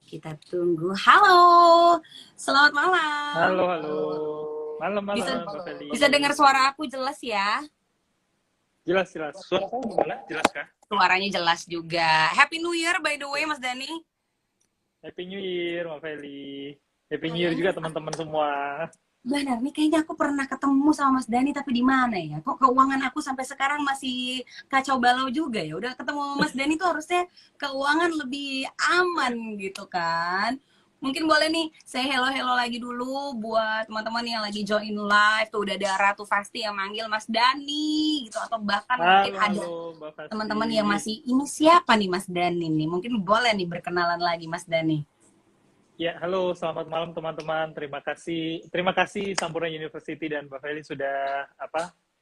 Kita tunggu. Halo, selamat malam. Halo, halo. Bisa Malam-malam, Mbak Feli. bisa dengar suara aku jelas ya? Jelas, jelas. Suara kamu gimana? Jelas kah? Suaranya jelas juga. Happy New Year by the way, Mas Dani. Happy New Year, Mbak Feli. Happy New Year Kayaknya juga teman-teman semua. benar nih, kayaknya aku pernah ketemu sama Mas Dani tapi di mana ya? Kok keuangan aku sampai sekarang masih kacau balau juga ya? Udah ketemu sama Mas Dani tuh harusnya keuangan lebih aman gitu kan? Mungkin boleh nih saya hello lagi dulu buat teman-teman yang lagi join live tuh, udah ada Ratu Fasti yang manggil Mas Dani gitu, atau bahkan mungkin Halo, ada halo, Mbak Fasti. teman-teman yang masih ini siapa nih Mas Dani nih? Mungkin boleh nih berkenalan lagi Mas Dani. Ya, halo, selamat malam teman-teman. Terima kasih Sampurna University dan Mbak Feli sudah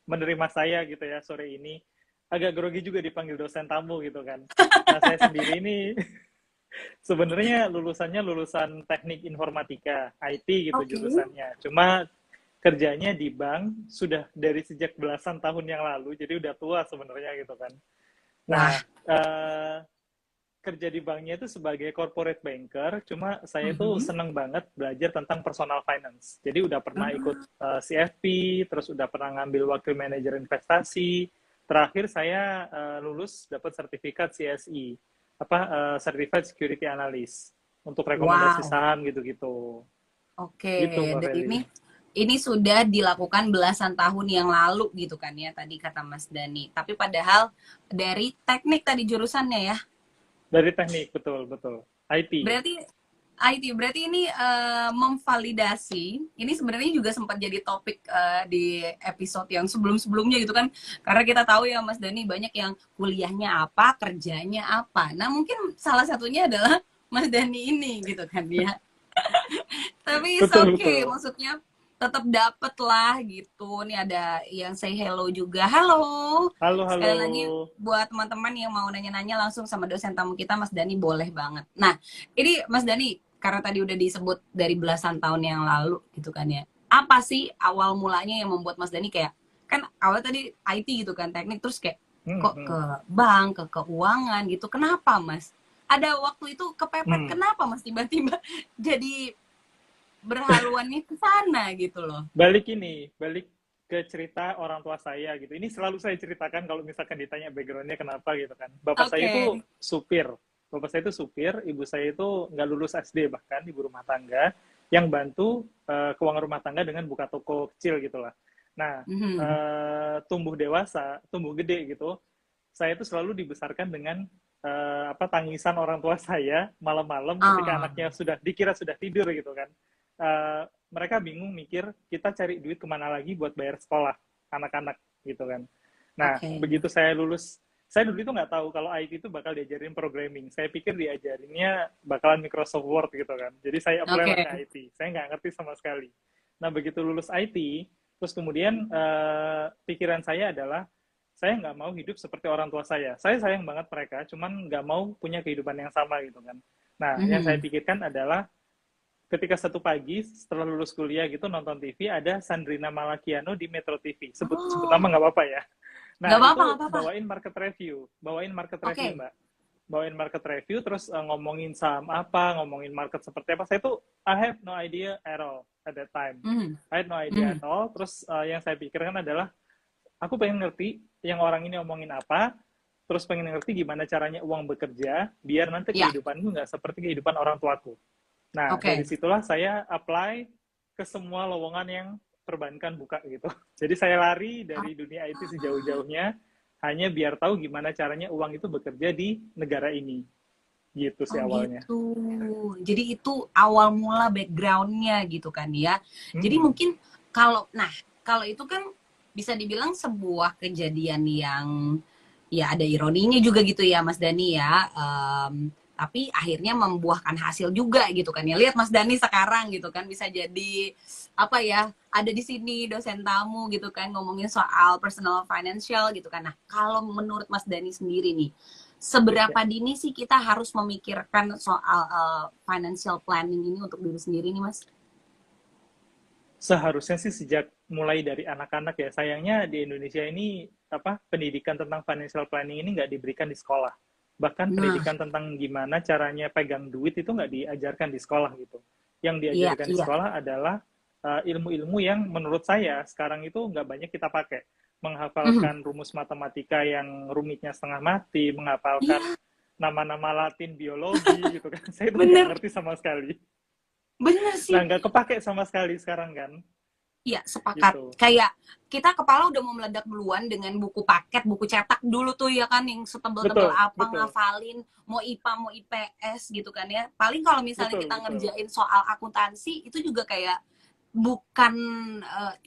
menerima saya gitu ya sore ini. Agak grogi juga dipanggil dosen tamu gitu kan. Nah, saya sendiri ini sebenarnya lulusannya lulusan teknik informatika, IT gitu Oke. jurusannya. Cuma kerjanya di bank sudah dari sejak belasan tahun yang lalu, jadi udah tua sebenarnya gitu kan. Nah, Wah. kerja di banknya itu sebagai corporate banker, cuma saya itu Mhm. seneng banget belajar tentang personal finance. Jadi udah pernah ikut CFP, terus udah pernah ngambil wakil manajer investasi. Terakhir saya lulus dapat sertifikat CSI, Certified Security Analyst untuk rekomendasi Wow. saham gitu-gitu. Oke, Gitu, Mbak dan Feli. ini sudah dilakukan belasan tahun yang lalu gitu kan ya tadi kata Mas Dani. Tapi padahal dari teknik tadi jurusannya ya. Dari teknik, betul, betul. IT. Berarti IT, berarti ini memvalidasi. Ini sebenarnya juga sempat jadi topik di episode yang sebelum-sebelumnya gitu kan. Karena kita tahu ya Mas Dani banyak yang kuliahnya apa, kerjanya apa. Nah, mungkin salah satunya adalah Mas Dani ini gitu kan ya. Tapi it's Betul, okay, betul. maksudnya tetap dapet lah gitu. Nih ada yang say hello juga. Halo. Halo, halo. Sekali lagi buat teman-teman yang mau nanya-nanya langsung sama dosen tamu kita Mas Dani boleh banget. Nah, ini Mas Dani karena tadi udah disebut dari belasan tahun yang lalu gitu kan ya. Apa sih awal mulanya yang membuat Mas Dani kayak kan awal tadi IT gitu kan, teknik terus kayak Hmm, kok ke hmm. bank, ke keuangan gitu. Kenapa, Mas? Ada waktu itu kepepet Hmm. kenapa Mas tiba-tiba jadi berhaluannya ke sana gitu loh. Balik ke cerita orang tua saya gitu. Ini selalu saya ceritakan kalau misalkan ditanya backgroundnya kenapa gitu kan. Bapak saya itu Oke. supir. Bapak saya itu supir, ibu saya itu nggak lulus SD bahkan, ibu rumah tangga, yang bantu keuangan rumah tangga dengan buka toko kecil gitulah. Nah, Mhm. tumbuh gede gitu, saya itu selalu dibesarkan dengan tangisan orang tua saya malam-malam ketika Ah, anaknya sudah dikira sudah tidur gitu kan. Mereka bingung mikir kita cari duit kemana lagi buat bayar sekolah anak-anak gitu kan. Nah, oke. begitu saya lulus, saya dulu itu nggak tahu kalau IT itu bakal diajarin programming. Saya pikir diajarinnya bakalan Microsoft Word gitu kan. Jadi saya apply lah Oke. ke IT. Saya nggak ngerti sama sekali. Nah, begitu lulus IT, terus kemudian pikiran saya adalah saya nggak mau hidup seperti orang tua saya. Saya sayang banget mereka, cuman nggak mau punya kehidupan yang sama gitu kan. Nah, yang saya Mhm. pikirkan adalah ketika satu pagi setelah lulus kuliah gitu nonton TV ada Sandrina Malakiano di Metro TV. Sebut nama Oh, nggak apa-apa ya. nggak Nah, apa-apa, itu nggak apa-apa. bawain market review Oke. Mbak. Bawain market review terus ngomongin saham apa, ngomongin market seperti apa. Saya tuh I have no idea at all at that time. Mhm. I had no idea Mhm. at all. Terus yang saya pikirkan adalah aku pengen ngerti yang orang ini ngomongin apa, terus pengen ngerti gimana caranya uang bekerja biar nanti Ya, kehidupanku nggak seperti kehidupan orang tuaku. Nah, dari oke. situlah saya apply ke semua lowongan yang perbankan buka gitu. Jadi saya lari dari dunia IT Ah, sejauh-jauhnya hanya biar tahu gimana caranya uang itu bekerja di negara ini. Gitu sih oh awalnya. gitu. Jadi itu awal mula backgroundnya gitu kan ya. Jadi Hmm, mungkin kalau, nah kalau itu kan bisa dibilang sebuah kejadian yang ya ada ironinya juga gitu ya Mas Dani ya. Tapi akhirnya membuahkan hasil juga gitu kan ya. Lihat Mas Dani sekarang gitu kan bisa jadi apa ya, ada di sini dosen tamu gitu kan ngomongin soal personal financial gitu kan. Nah, kalau menurut Mas Dani sendiri nih, ya. seberapa dini sih kita harus memikirkan soal financial planning ini untuk diri sendiri nih Mas? Seharusnya sih sejak mulai dari anak-anak ya. Sayangnya di Indonesia ini pendidikan tentang financial planning ini nggak diberikan di sekolah. Bahkan Nah, pendidikan tentang gimana caranya pegang duit itu nggak diajarkan di sekolah gitu. Yang iya, diajarkan di iya. sekolah adalah ilmu-ilmu yang menurut saya sekarang itu nggak banyak kita pakai. Mhm. Menghafalkan rumus matematika yang rumitnya setengah mati, menghafalkan Iya, nama-nama Latin biologi gitu kan. Saya itu nggak bener. ngerti sama sekali. Bener Nah, sih. nggak kepake sama sekali sekarang kan, Iya, sepakat. gitu. Kayak kita kepala udah mau meledak duluan dengan buku paket, buku cetak dulu tuh ya kan, yang setebel-tebel Betul, apa, betul, ngafalin, mau IPA, mau IPS gitu kan ya. Paling kalau misalnya betul, kita betul, ngerjain soal akuntansi, itu juga kayak bukan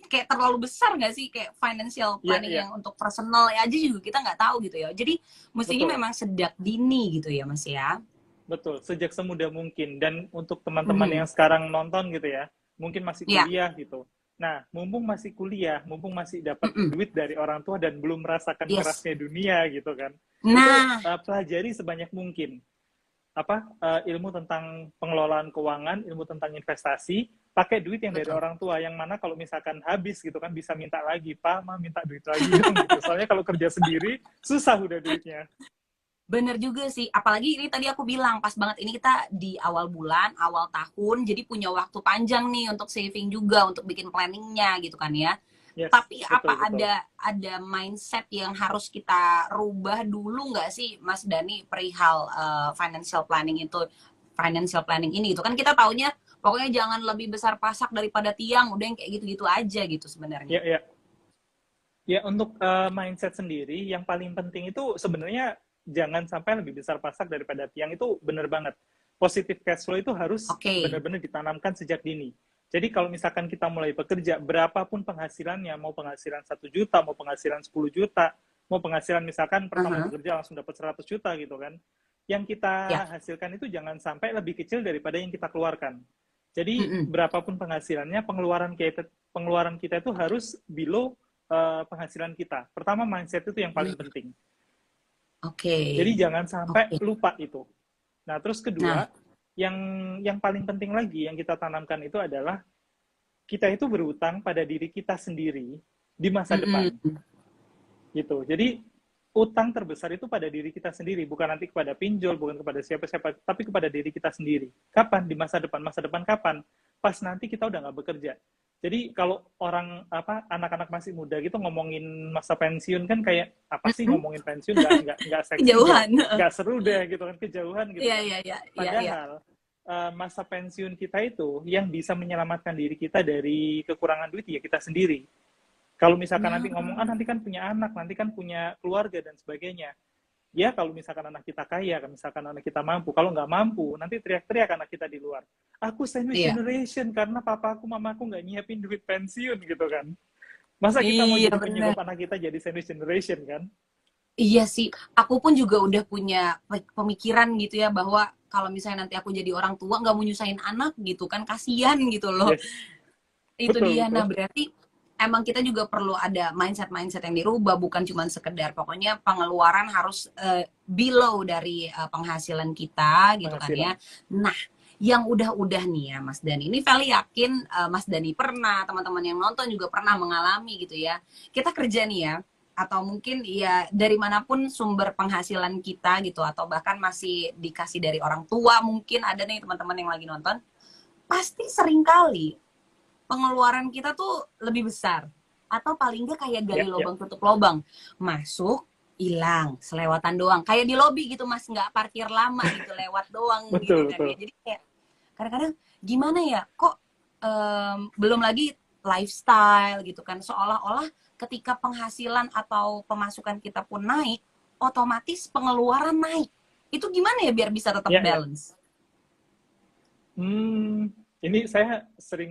kayak terlalu besar nggak sih, kayak financial iya, planning iya, yang untuk personal ya aja juga kita nggak tahu gitu ya. Jadi mestinya betul, memang sejak dini gitu ya Mas ya. betul. Sejak semudah mungkin. Dan untuk teman-teman yang Mhm. sekarang nonton gitu ya, mungkin masih Ya, kuliah gitu. Nah, mumpung masih kuliah, mumpung masih dapat mhm. duit dari orang tua dan belum merasakan Yes. kerasnya dunia gitu kan, itu Nah, pelajari sebanyak mungkin ilmu tentang pengelolaan keuangan, ilmu tentang investasi, pakai duit yang dari betul. orang tua, yang mana kalau misalkan habis gitu kan bisa minta lagi, Pak, Ma minta duit lagi dong gitu. Soalnya kalau kerja sendiri susah udah duitnya. Bener juga sih, apalagi ini tadi aku bilang, pas banget ini kita di awal bulan, awal tahun, jadi punya waktu panjang nih untuk saving juga, untuk bikin planningnya gitu kan ya. Yes, Tapi betul, apa betul. ada mindset yang harus kita rubah dulu nggak sih, Mas Dani, perihal financial planning itu, financial planning ini gitu kan kita taunya pokoknya jangan lebih besar pasak daripada tiang, udah yang kayak gitu-gitu aja gitu sebenarnya. Ya, ya. Ya, untuk mindset sendiri, yang paling penting itu sebenarnya jangan sampai lebih besar pasak daripada tiang, itu benar banget. Positive cash flow itu harus Oke. benar-benar ditanamkan sejak dini. Jadi kalau misalkan kita mulai bekerja, berapapun penghasilannya, mau penghasilan 1 juta, mau penghasilan 10 juta, mau penghasilan misalkan pertama Aha. bekerja langsung dapat 100 juta gitu kan, yang kita Ya. hasilkan itu jangan sampai lebih kecil daripada yang kita keluarkan. Jadi Mm-mm. berapapun penghasilannya, pengeluaran kita itu harus below penghasilan kita. Pertama, mindset itu yang paling Mm. penting. Oke. Jadi jangan sampai Oke. lupa itu. Nah, terus Nah. kedua, yang paling penting lagi yang kita tanamkan itu adalah kita itu berutang pada diri kita sendiri di masa depan. Mm-mm. Gitu. Jadi utang terbesar itu pada diri kita sendiri, bukan nanti kepada pinjol, bukan kepada siapa-siapa, tapi kepada diri kita sendiri. Kapan? Di masa depan. Masa depan kapan? Pas nanti kita udah nggak bekerja. Jadi kalau orang anak-anak masih muda gitu ngomongin masa pensiun kan kayak apa sih, Mm-mm. ngomongin pensiun, nggak seksi deh, Kejauhan. nggak seru deh gitu kan, kejauhan gitu Iya, kan. iya, iya, iya, iya. Padahal masa pensiun kita itu yang bisa menyelamatkan diri kita dari kekurangan duit ya kita sendiri. Kalau misalkan nanti Nah, ngomong, nanti kan punya anak, nanti kan punya keluarga dan sebagainya. Ya kalau misalkan anak kita kaya, misalkan anak kita mampu. Kalau nggak mampu, nanti teriak-teriak anak kita di luar. Aku sandwich iya. generation karena papaku, mamaku nggak nyiapin duit pensiun gitu kan. Masa kita mau Iya, jadi benar. penyebab anak kita jadi sandwich generation kan? Iya sih, aku pun juga udah punya pemikiran gitu ya bahwa kalau misalnya nanti aku jadi orang tua nggak mau nyusahin anak gitu kan kasihan gitu loh. Yes, Itu betul, dia. Nah, betul. berarti emang kita juga perlu ada mindset-mindset yang dirubah, bukan cuma sekedar pokoknya pengeluaran harus below dari penghasilan kita gitu kan ya. Penghasilan. Nah, yang udah-udah nih ya Mas Dani, ini Feli yakin Mas Dani pernah, teman-teman yang nonton juga pernah mengalami gitu ya. Kita kerja nih ya, atau mungkin ya dari manapun sumber penghasilan kita gitu, atau bahkan masih dikasih dari orang tua, mungkin ada nih teman-teman yang lagi nonton, pasti seringkali pengeluaran kita tuh lebih besar, atau paling nggak kayak Ya, gali ya. lubang tutup lubang, masuk hilang selewatan doang, kayak di lobi gitu Mas, nggak parkir lama gitu, lewat doang gitu Betul, kan ya. betul. Jadi kayak kadang-kadang gimana ya kok, belum lagi lifestyle gitu kan, seolah-olah ketika penghasilan atau pemasukan kita pun naik, otomatis pengeluaran naik. Itu gimana ya biar bisa tetap Ya, ya. balance? Ini saya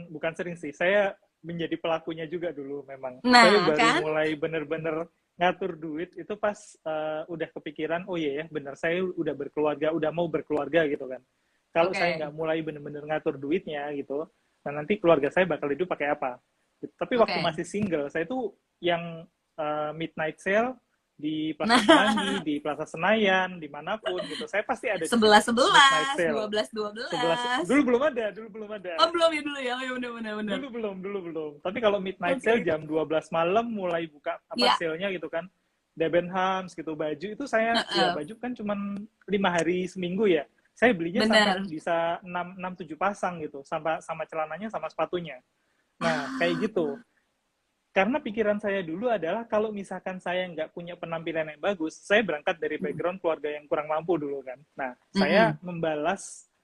bukan sering sih, saya menjadi pelakunya juga dulu memang. Saya Nah baru kan. mulai bener-bener ngatur duit itu pas udah kepikiran, oh iya ya bener, saya udah berkeluarga, udah mau berkeluarga gitu kan. Kalau saya Oke. nggak mulai bener-bener ngatur duitnya gitu, nah nanti keluarga saya bakal hidup pakai apa? Tapi waktu Oke. masih single, saya tuh yang midnight sale di Plaza Semanggi, Nah, di Plaza Senayan, dimanapun gitu. Saya pasti ada di situ, sebelas midnight sebelas, dua sale. belas dua 11 belas. dulu belum ada, dulu belum Oh ada. belum ya dulu ya, oh ya benar benar benar. Dulu belum. Tapi kalau midnight sale Oke. jam 12 malam mulai buka apa Ya. sale-nya gitu kan. Debenhams gitu, baju itu saya ya Heeh, baju kan cuman 5 hari seminggu ya. Saya belinya sampai bener. bisa 6 7 pasang gitu, sama celananya sama sepatunya. Nah, kayak Ah, gitu. Karena pikiran saya dulu adalah kalau misalkan saya nggak punya penampilan yang bagus, saya berangkat dari mm, background keluarga yang kurang mampu dulu kan. Nah, saya mm-mm.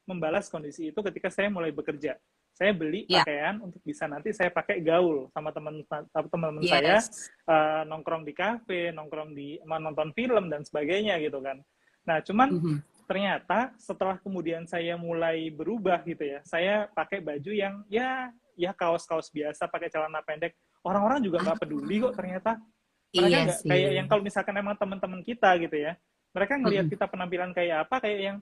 membalas kondisi itu ketika saya mulai bekerja. Saya beli Ya, pakaian untuk bisa nanti saya pakai gaul sama teman-teman saya, yes. nongkrong di kafe, nongkrong di menonton film dan sebagainya gitu kan. Nah, cuman Mhm. ternyata setelah kemudian saya mulai berubah gitu ya, saya pakai baju yang ya kaos-kaos biasa, pakai celana pendek, orang-orang juga Ah, nggak peduli kok ternyata. Mereka iya nggak sih. kayak yang kalau misalkan emang teman-teman kita gitu ya, mereka ngelihat Mm-mm. kita penampilan kayak apa, kayak yang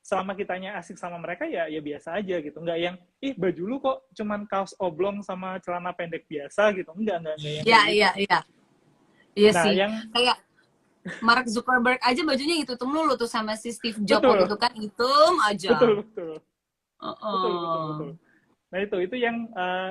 selama kitanya asik sama mereka ya ya biasa aja gitu, nggak yang ih baju lu kok cuman kaos oblong sama celana pendek biasa gitu, enggak yang Iya, kayak gitu. iya, iya. Iya Nah sih. yang Kayak Mark Zuckerberg aja bajunya itu tuh mulu tuh sama si Steve Jobs waktu betul itu kan hitam aja. betul betul Heeh. betul. Nah itu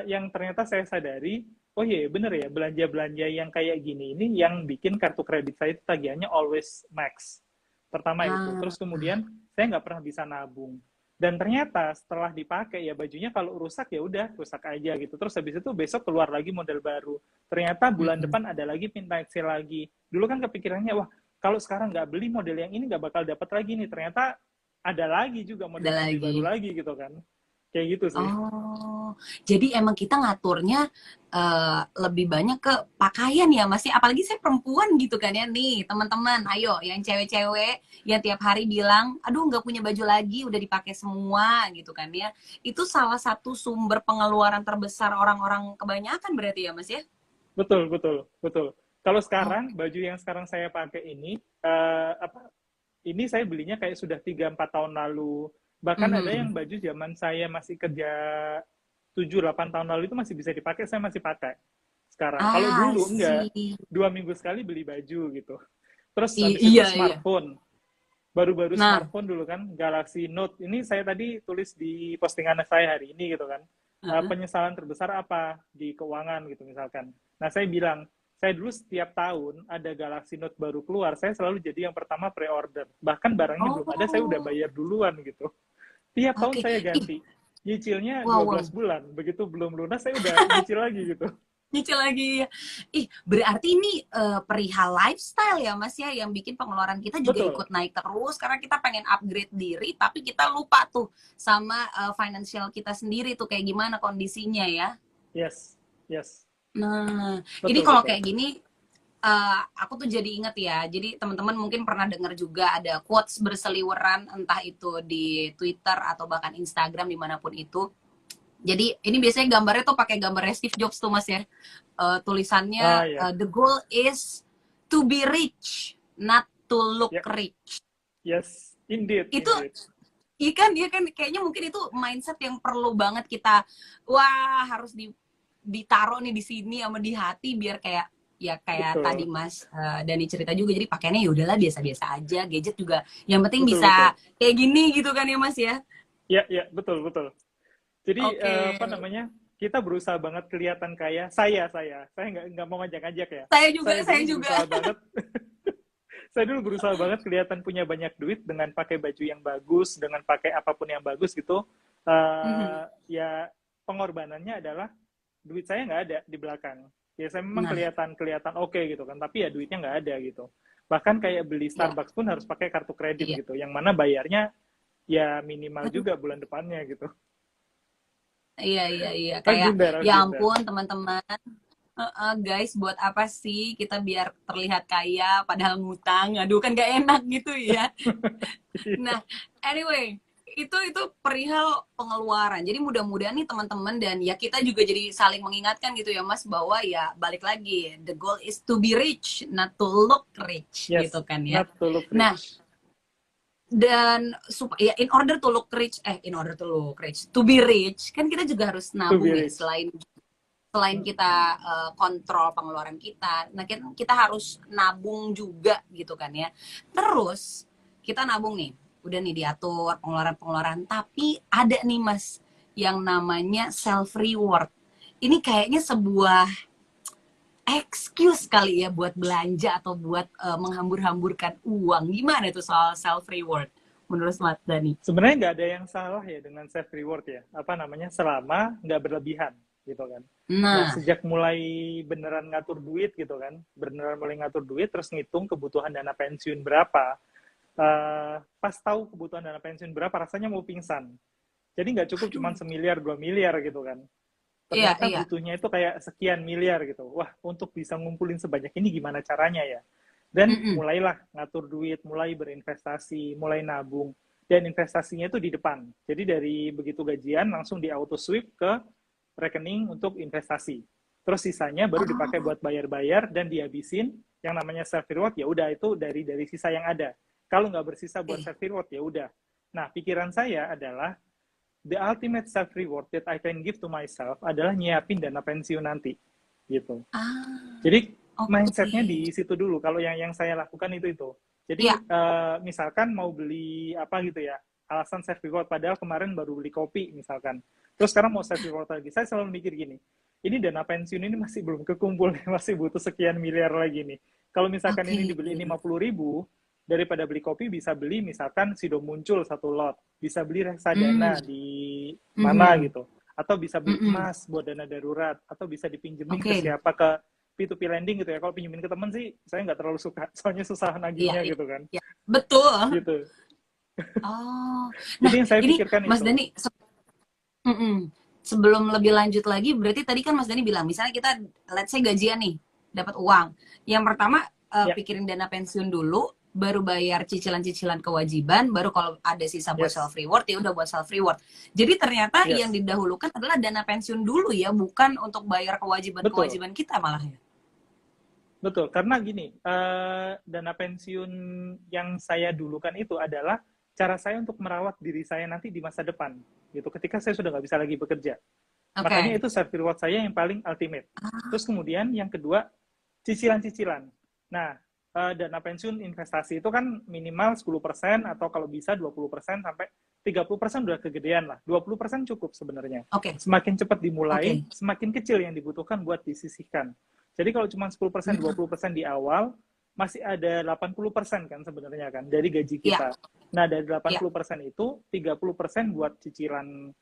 yang ternyata saya sadari, oh iya bener ya, belanja-belanja yang kayak gini ini yang bikin kartu kredit saya itu tagihannya always max. Pertama itu, Ah, terus kemudian saya nggak pernah bisa nabung. Dan ternyata setelah dipakai ya bajunya kalau rusak ya udah rusak aja gitu. Terus habis itu besok keluar lagi model baru. Ternyata bulan mm-mm. depan ada lagi midnight sale lagi. Dulu kan kepikirannya wah kalau sekarang nggak beli model yang ini nggak bakal dapat lagi nih. Ternyata ada lagi juga Ada model-model baru lagi. lagi gitu kan. Kayak gitu sih. Oh, jadi emang kita ngaturnya lebih banyak ke pakaian ya Mas ya. Apalagi saya perempuan gitu kan ya nih teman-teman. Ayo yang cewek-cewek yang tiap hari bilang, aduh nggak punya baju lagi, udah dipakai semua gitu kan ya. Itu salah satu sumber pengeluaran terbesar orang-orang kebanyakan berarti ya Mas ya. Betul, betul, betul. Kalau Oh, sekarang baju yang sekarang saya pakai ini apa ini saya belinya kayak sudah 3 4 tahun lalu. Bahkan ada yang mhm. baju zaman saya masih kerja 7 8 tahun lalu itu masih bisa dipakai, saya masih pakai sekarang. Kalau Ah, I dulu enggak, see. 2 minggu sekali beli baju gitu. Terus habis itu Iya, iya. smartphone. Baru-baru Nah, smartphone dulu kan, Galaxy Note. Ini saya tadi tulis di postingan saya hari ini gitu kan. heeh. Penyesalan terbesar apa di keuangan gitu misalkan. Nah saya bilang, saya dulu setiap tahun ada Galaxy Note baru keluar, saya selalu jadi yang pertama pre-order. Bahkan barangnya belum ada, saya udah Oh, bayar duluan gitu. Tiap tahun oke. saya Ih, ganti. Nyicilnya wow, 12 wow. bulan. Begitu belum lunas, saya udah nyicil lagi gitu. Nyicil lagi. Ih, berarti ini perihal lifestyle ya Mas ya yang bikin pengeluaran kita juga Betul. ikut naik terus karena kita pengen upgrade diri tapi kita lupa tuh sama financial kita sendiri tuh kayak gimana kondisinya ya. Yes. Yes. Nah, ini Betul, kalau betul. kayak gini aku tuh jadi inget ya. Jadi teman-teman mungkin pernah dengar juga ada quotes berseliweran entah itu di Twitter atau bahkan Instagram dimanapun itu. Jadi ini biasanya gambarnya tuh pakai gambarnya Steve Jobs tuh Mas ya. Ah, Tulisannya ya. the goal is to be rich, not to look Ya. rich. Yes. Indeed, Itu indeed. iya kan kayaknya mungkin itu mindset yang perlu banget kita wah harus ditaruh nih di sini sama di hati biar kayak ya kayak tadi Betul. Mas Dani cerita juga jadi pakainya ya udahlah biasa-biasa aja gadget juga yang penting Betul, bisa betul. kayak gini gitu kan ya Mas ya. Ya, ya, betul, betul. Jadi Oke. apa namanya? Kita berusaha banget kelihatan kaya. Saya nggak mau ngajak-ngajak ya. Saya juga Saya saya dulu juga. berusaha banget. Saya dulu berusaha banget kelihatan punya banyak duit dengan pakai baju yang bagus, dengan pakai apapun yang bagus gitu. Ya pengorbanannya adalah duit saya nggak ada di belakang. Ya saya memang Nah, kelihatan kelihatan oke gitu kan, tapi ya duitnya nggak ada gitu. Bahkan kayak beli ya, Starbucks pun harus pakai kartu kredit iya. gitu, yang mana bayarnya ya minimal Aduh, juga bulan depannya gitu. iya iya iya kayak ya Agunda. ampun teman-teman. Guys, buat apa sih kita biar terlihat kaya padahal ngutang? Aduh kan gak enak gitu ya. Nah, anyway, itu perihal pengeluaran. Jadi mudah-mudahan nih teman-teman dan ya kita juga jadi saling mengingatkan gitu ya Mas bahwa ya balik lagi the goal is to be rich, not to look rich gitu Yes, kan ya. not to look Nah, rich. dan supaya in order to look rich in order to look rich, to be rich kan kita juga harus To be nabung ya rich. selain selain kita kontrol pengeluaran kita, nah kita harus nabung juga gitu kan ya. Terus kita nabung nih, udah nih diatur pengeluaran-pengeluaran, tapi ada nih Mas yang namanya self reward. Ini kayaknya sebuah excuse kali ya buat belanja atau buat menghambur-hamburkan uang. Gimana tuh soal self reward menurut Mas Dani? Sebenarnya nggak ada yang salah ya dengan self reward ya. Apa namanya? Selama nggak berlebihan gitu kan. Nah, Nah, sejak mulai beneran ngatur duit gitu kan, beneran mulai ngatur duit terus ngitung kebutuhan dana pensiun berapa, pas tahu kebutuhan dana pensiun berapa rasanya mau pingsan. Jadi nggak cukup cuma aduh, semiliar, 2 miliar gitu kan. iya Ternyata iya. butuhnya itu kayak sekian miliar gitu. Wah, untuk bisa ngumpulin sebanyak ini gimana caranya ya? Dan Mm-mm. mulailah ngatur duit, mulai berinvestasi, mulai nabung. Dan investasinya itu di depan. Jadi dari begitu gajian langsung di auto sweep ke rekening untuk investasi. Terus sisanya baru dipakai Oh, buat bayar-bayar dan dihabisin. Yang namanya self reward ya udah itu dari sisa yang ada. Kalau nggak bersisa buat oke. self reward ya udah. Nah, pikiran saya adalah the ultimate self reward that I can give to myself adalah nyiapin dana pensiun nanti gitu. Ah, Jadi oke. mindsetnya di situ dulu. Kalau yang saya lakukan itu. Jadi Ya, misalkan mau beli apa gitu ya, alasan self reward padahal kemarin baru beli kopi misalkan. Terus sekarang mau self reward lagi. Saya selalu mikir gini, ini dana pensiun ini masih belum kekumpul, masih butuh sekian miliar lagi nih. Kalau misalkan ini oke. dibeli 50.000, daripada beli kopi bisa beli misalkan Sido Muncul satu lot, bisa beli Hmm, reksadana di mana mhm, gitu, atau bisa beli mhm. emas buat dana darurat, atau bisa dipinjemin ke Oke. siapa, ke P2P lending gitu ya. Kalau pinjemin ke temen sih saya nggak terlalu suka, soalnya susah Iya, nagihnya iya, gitu kan. iya. Betul. Gitu. Oh, Jadi nah yang saya ini pikirkan Mas itu. Dani, mm-mm. Sebelum lebih lanjut lagi, berarti tadi kan Mas Dani bilang, misalnya kita, let's say gajian nih, dapat uang. Yang pertama, Ya, pikirin dana pensiun dulu, baru bayar cicilan-cicilan kewajiban, baru kalau ada sisa buat self yes, reward, ya udah buat self reward. Jadi ternyata yang yes, didahulukan adalah dana pensiun dulu ya, bukan untuk bayar betul. kewajiban-kewajiban kita malah ya. Betul, karena gini, dana pensiun yang saya dulukan itu adalah cara saya untuk merawat diri saya nanti di masa depan, gitu. Ketika saya sudah nggak bisa lagi bekerja, makanya Oke. itu self reward saya yang paling ultimate. Terus kemudian yang kedua, cicilan-cicilan. Nah, dana pensiun investasi itu kan minimal 10% atau kalau bisa 20% sampai 30% udah kegedean lah. 20% cukup sebenarnya. Oke. Semakin cepat dimulai, Oke. semakin kecil yang dibutuhkan buat disisihkan. Jadi kalau cuma 10%, Mm-mm. 20% di awal, masih ada 80% kan sebenarnya kan dari gaji Iya, kita. Nah, dari iya. 80% itu 30% buat cicilan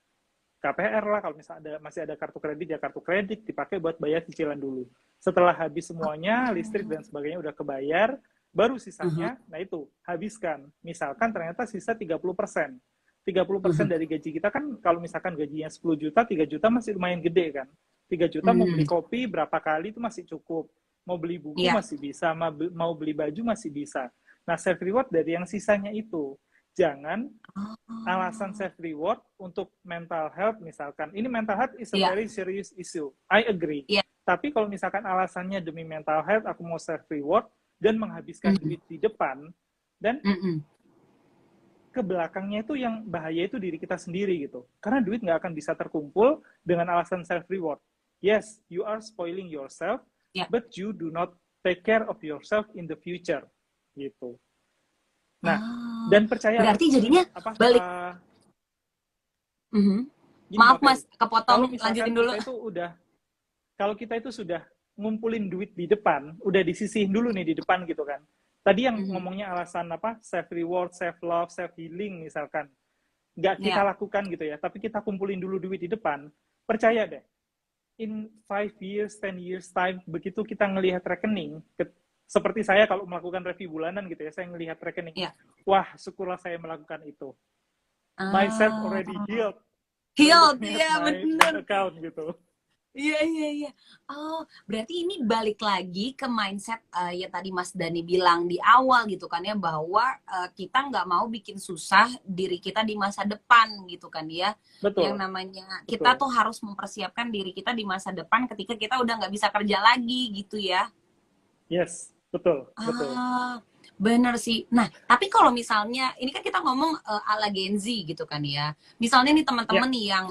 KPR lah, kalau misalnya masih ada kartu kredit ya kartu kredit dipakai buat bayar cicilan dulu. Setelah habis semuanya, listrik dan sebagainya udah kebayar, baru Mhm, sisanya, nah itu, habiskan. Misalkan ternyata sisa 30%. 30% mhm, dari gaji kita kan kalau misalkan gajinya 10 juta, 3 juta masih lumayan gede kan. 3 juta mau beli mhm. kopi berapa kali itu masih cukup. Mau beli buku Iya. masih bisa, mau beli baju masih bisa. Nah, self reward dari yang sisanya itu. Jangan alasan Oh, self reward untuk mental health misalkan. Ini mental health is a iya, very serious issue. I agree. iya. Tapi kalau misalkan alasannya demi mental health aku mau self reward dan menghabiskan Mhm, duit di depan dan mhm. ke belakangnya itu yang bahaya itu diri kita sendiri gitu. Karena duit nggak akan bisa terkumpul dengan alasan self reward. Yes, you are spoiling yourself, Iya. but you do not take care of yourself in the future gitu. Nah, Oh, dan percayalah berarti jadinya apa balik. Mhm. gini Maaf Mbak Mas, Feli, kalau kepotong, misalkan lanjutin dulu. kalau kita itu sudah ngumpulin duit di depan, udah disisihin dulu nih di depan gitu kan. Tadi yang Mhm. ngomongnya alasan apa, self reward, self love, self healing misalkan, nggak kita Ya, lakukan gitu ya, tapi kita kumpulin dulu duit di depan, percaya deh, in 5 years, 10 years time, begitu kita ngelihat rekening, seperti saya kalau melakukan review bulanan gitu ya, saya ngelihat rekening, ya. wah syukurlah saya melakukan itu. Myself already Ah, healed by healed, looking at iya my bank bener. account gitu. Iya, iya, iya. Oh, berarti ini balik lagi ke mindset yang tadi Mas Dani bilang di awal gitu kan ya, bahwa kita nggak mau bikin susah diri kita di masa depan gitu kan ya. Yang Betul, namanya kita betul. tuh harus mempersiapkan diri kita di masa depan ketika kita udah nggak bisa kerja lagi gitu ya. Yes, betul, betul. Ah, bener sih. Nah, tapi kalau misalnya ini kan kita ngomong ala Gen Z gitu kan ya. Misalnya nih Ya, teman-teman nih yang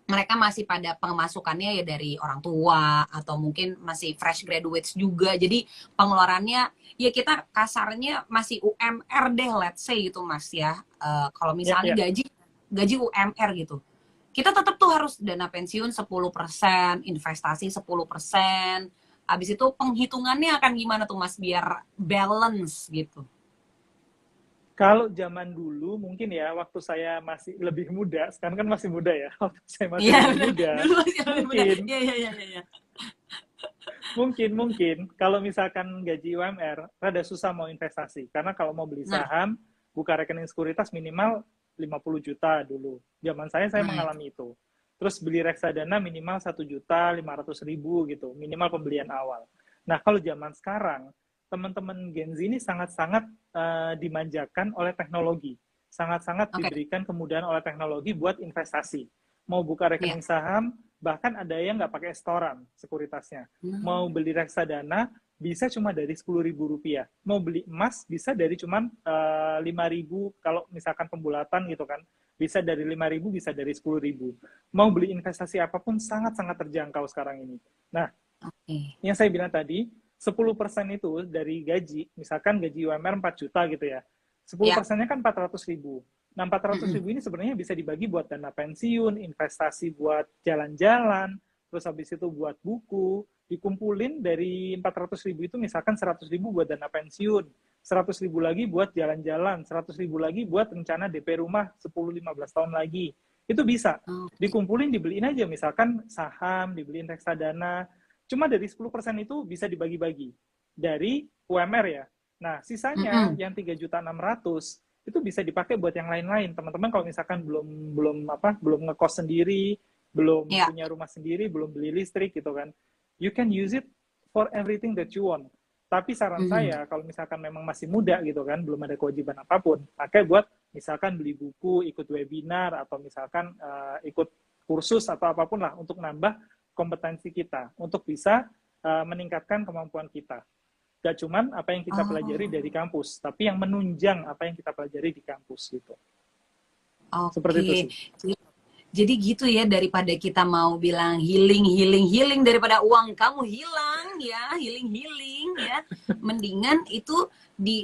mereka masih pada pemasukannya ya dari orang tua atau mungkin masih fresh graduates juga. Jadi pengeluarannya ya kita kasarnya masih UMR deh, let's say gitu Mas ya. Kalau ya, misalnya ya. gaji gaji UMR gitu. Kita tetap tuh harus dana pensiun 10%, investasi 10%, Habis itu penghitungannya akan gimana tuh Mas biar balance gitu? Kalau zaman dulu mungkin ya, waktu saya masih lebih muda, sekarang kan masih muda ya, waktu saya masih Iya, lebih bener. muda, Dulu masih lebih muda. mungkin Iya, iya, iya, iya. mungkin kalau misalkan gaji UMR rada susah mau investasi, karena kalau mau beli Nah, saham buka rekening sekuritas minimal 50 juta dulu. Zaman saya nah itu. mengalami itu. Terus beli reksadana minimal 1.500.000 gitu, minimal pembelian awal. Nah, kalau zaman sekarang teman-teman Gen Z ini sangat-sangat dimanjakan oleh teknologi, sangat-sangat Oke. diberikan kemudahan oleh teknologi buat investasi. Mau buka Iya. rekening saham, bahkan ada yang nggak pakai setoran sekuritasnya. Mau Hmm. beli reksadana bisa cuma dari Rp10.000. Mau beli emas bisa dari cuman 5.000 kalau misalkan pembulatan gitu kan. Bisa dari 5.000, bisa dari 10.000. Mau beli investasi apapun sangat-sangat terjangkau sekarang ini. Nah, Oke. yang saya bilang tadi, 10% itu dari gaji, misalkan gaji UMR 4 juta gitu ya. sepuluh Ya. persennya kan 400.000. Nah, 400.000 Mm-mm. ini sebenarnya bisa dibagi buat dana pensiun, investasi buat jalan-jalan, terus habis itu buat buku, dikumpulin dari 400.000 itu misalkan 100.000 buat dana pensiun, 100.000 lagi buat jalan-jalan, 100.000 lagi buat rencana DP rumah 10-15 tahun lagi. Itu bisa. Oke. Dikumpulin, dibeliin aja, misalkan saham, dibeliin reksadana, cuma dari 10% itu bisa dibagi-bagi dari UMR ya. Nah, sisanya Mm-mm. yang 3.600.000 itu bisa dipakai buat yang lain-lain. Teman-teman kalau misalkan belum belum apa, belum ngekos sendiri, belum Ya. punya rumah sendiri, belum beli listrik gitu kan. You can use it for everything that you want. Tapi saran Mm-mm. saya kalau misalkan memang masih muda gitu kan, belum ada kewajiban apapun, pakai buat misalkan beli buku, ikut webinar atau misalkan ikut kursus atau apapun lah untuk nambah kompetensi kita untuk bisa meningkatkan kemampuan kita. Gak cuman apa yang kita pelajari dari Oh. kampus, tapi yang menunjang apa yang kita pelajari di kampus gitu. Seperti itu Oke. sih. Jadi gitu ya, daripada kita mau bilang healing, healing, healing, daripada uang kamu hilang ya, healing, healing ya. Mendingan itu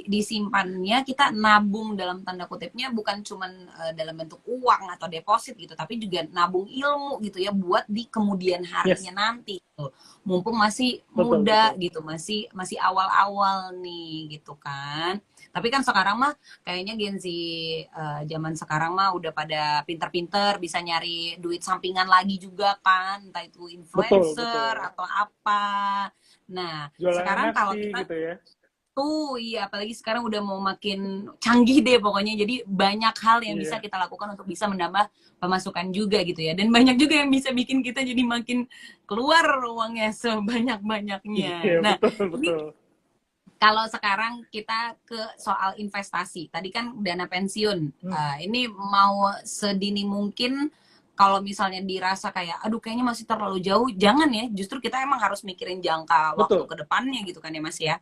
disimpannya, kita nabung dalam tanda kutipnya bukan cuman dalam bentuk uang atau deposit gitu, tapi juga nabung ilmu gitu ya buat di kemudian harinya Yes, nanti gitu. Mumpung masih betul muda betul. gitu, masih masih awal-awal nih gitu kan. Tapi kan sekarang mah kayaknya Gen Z zaman sekarang mah udah pada pinter-pinter bisa nyari duit sampingan lagi juga kan, entah itu Betul influencer betul. atau apa. Nah, Jualan sekarang NFT kalau kita gitu ya. tuh iya, apalagi sekarang udah mau makin canggih deh pokoknya. Jadi banyak hal yang bisa Iya. kita lakukan untuk bisa menambah pemasukan juga gitu ya. Dan banyak juga yang bisa bikin kita jadi makin keluar uangnya sebanyak-banyaknya. Iya Nah, betul ini betul. kalau sekarang kita ke soal investasi, tadi kan dana pensiun. Hmm, Ini mau sedini mungkin kalau misalnya dirasa kayak, aduh kayaknya masih terlalu jauh, jangan ya. Justru kita emang harus mikirin jangka waktu betul ke depannya gitu kan ya Mas ya.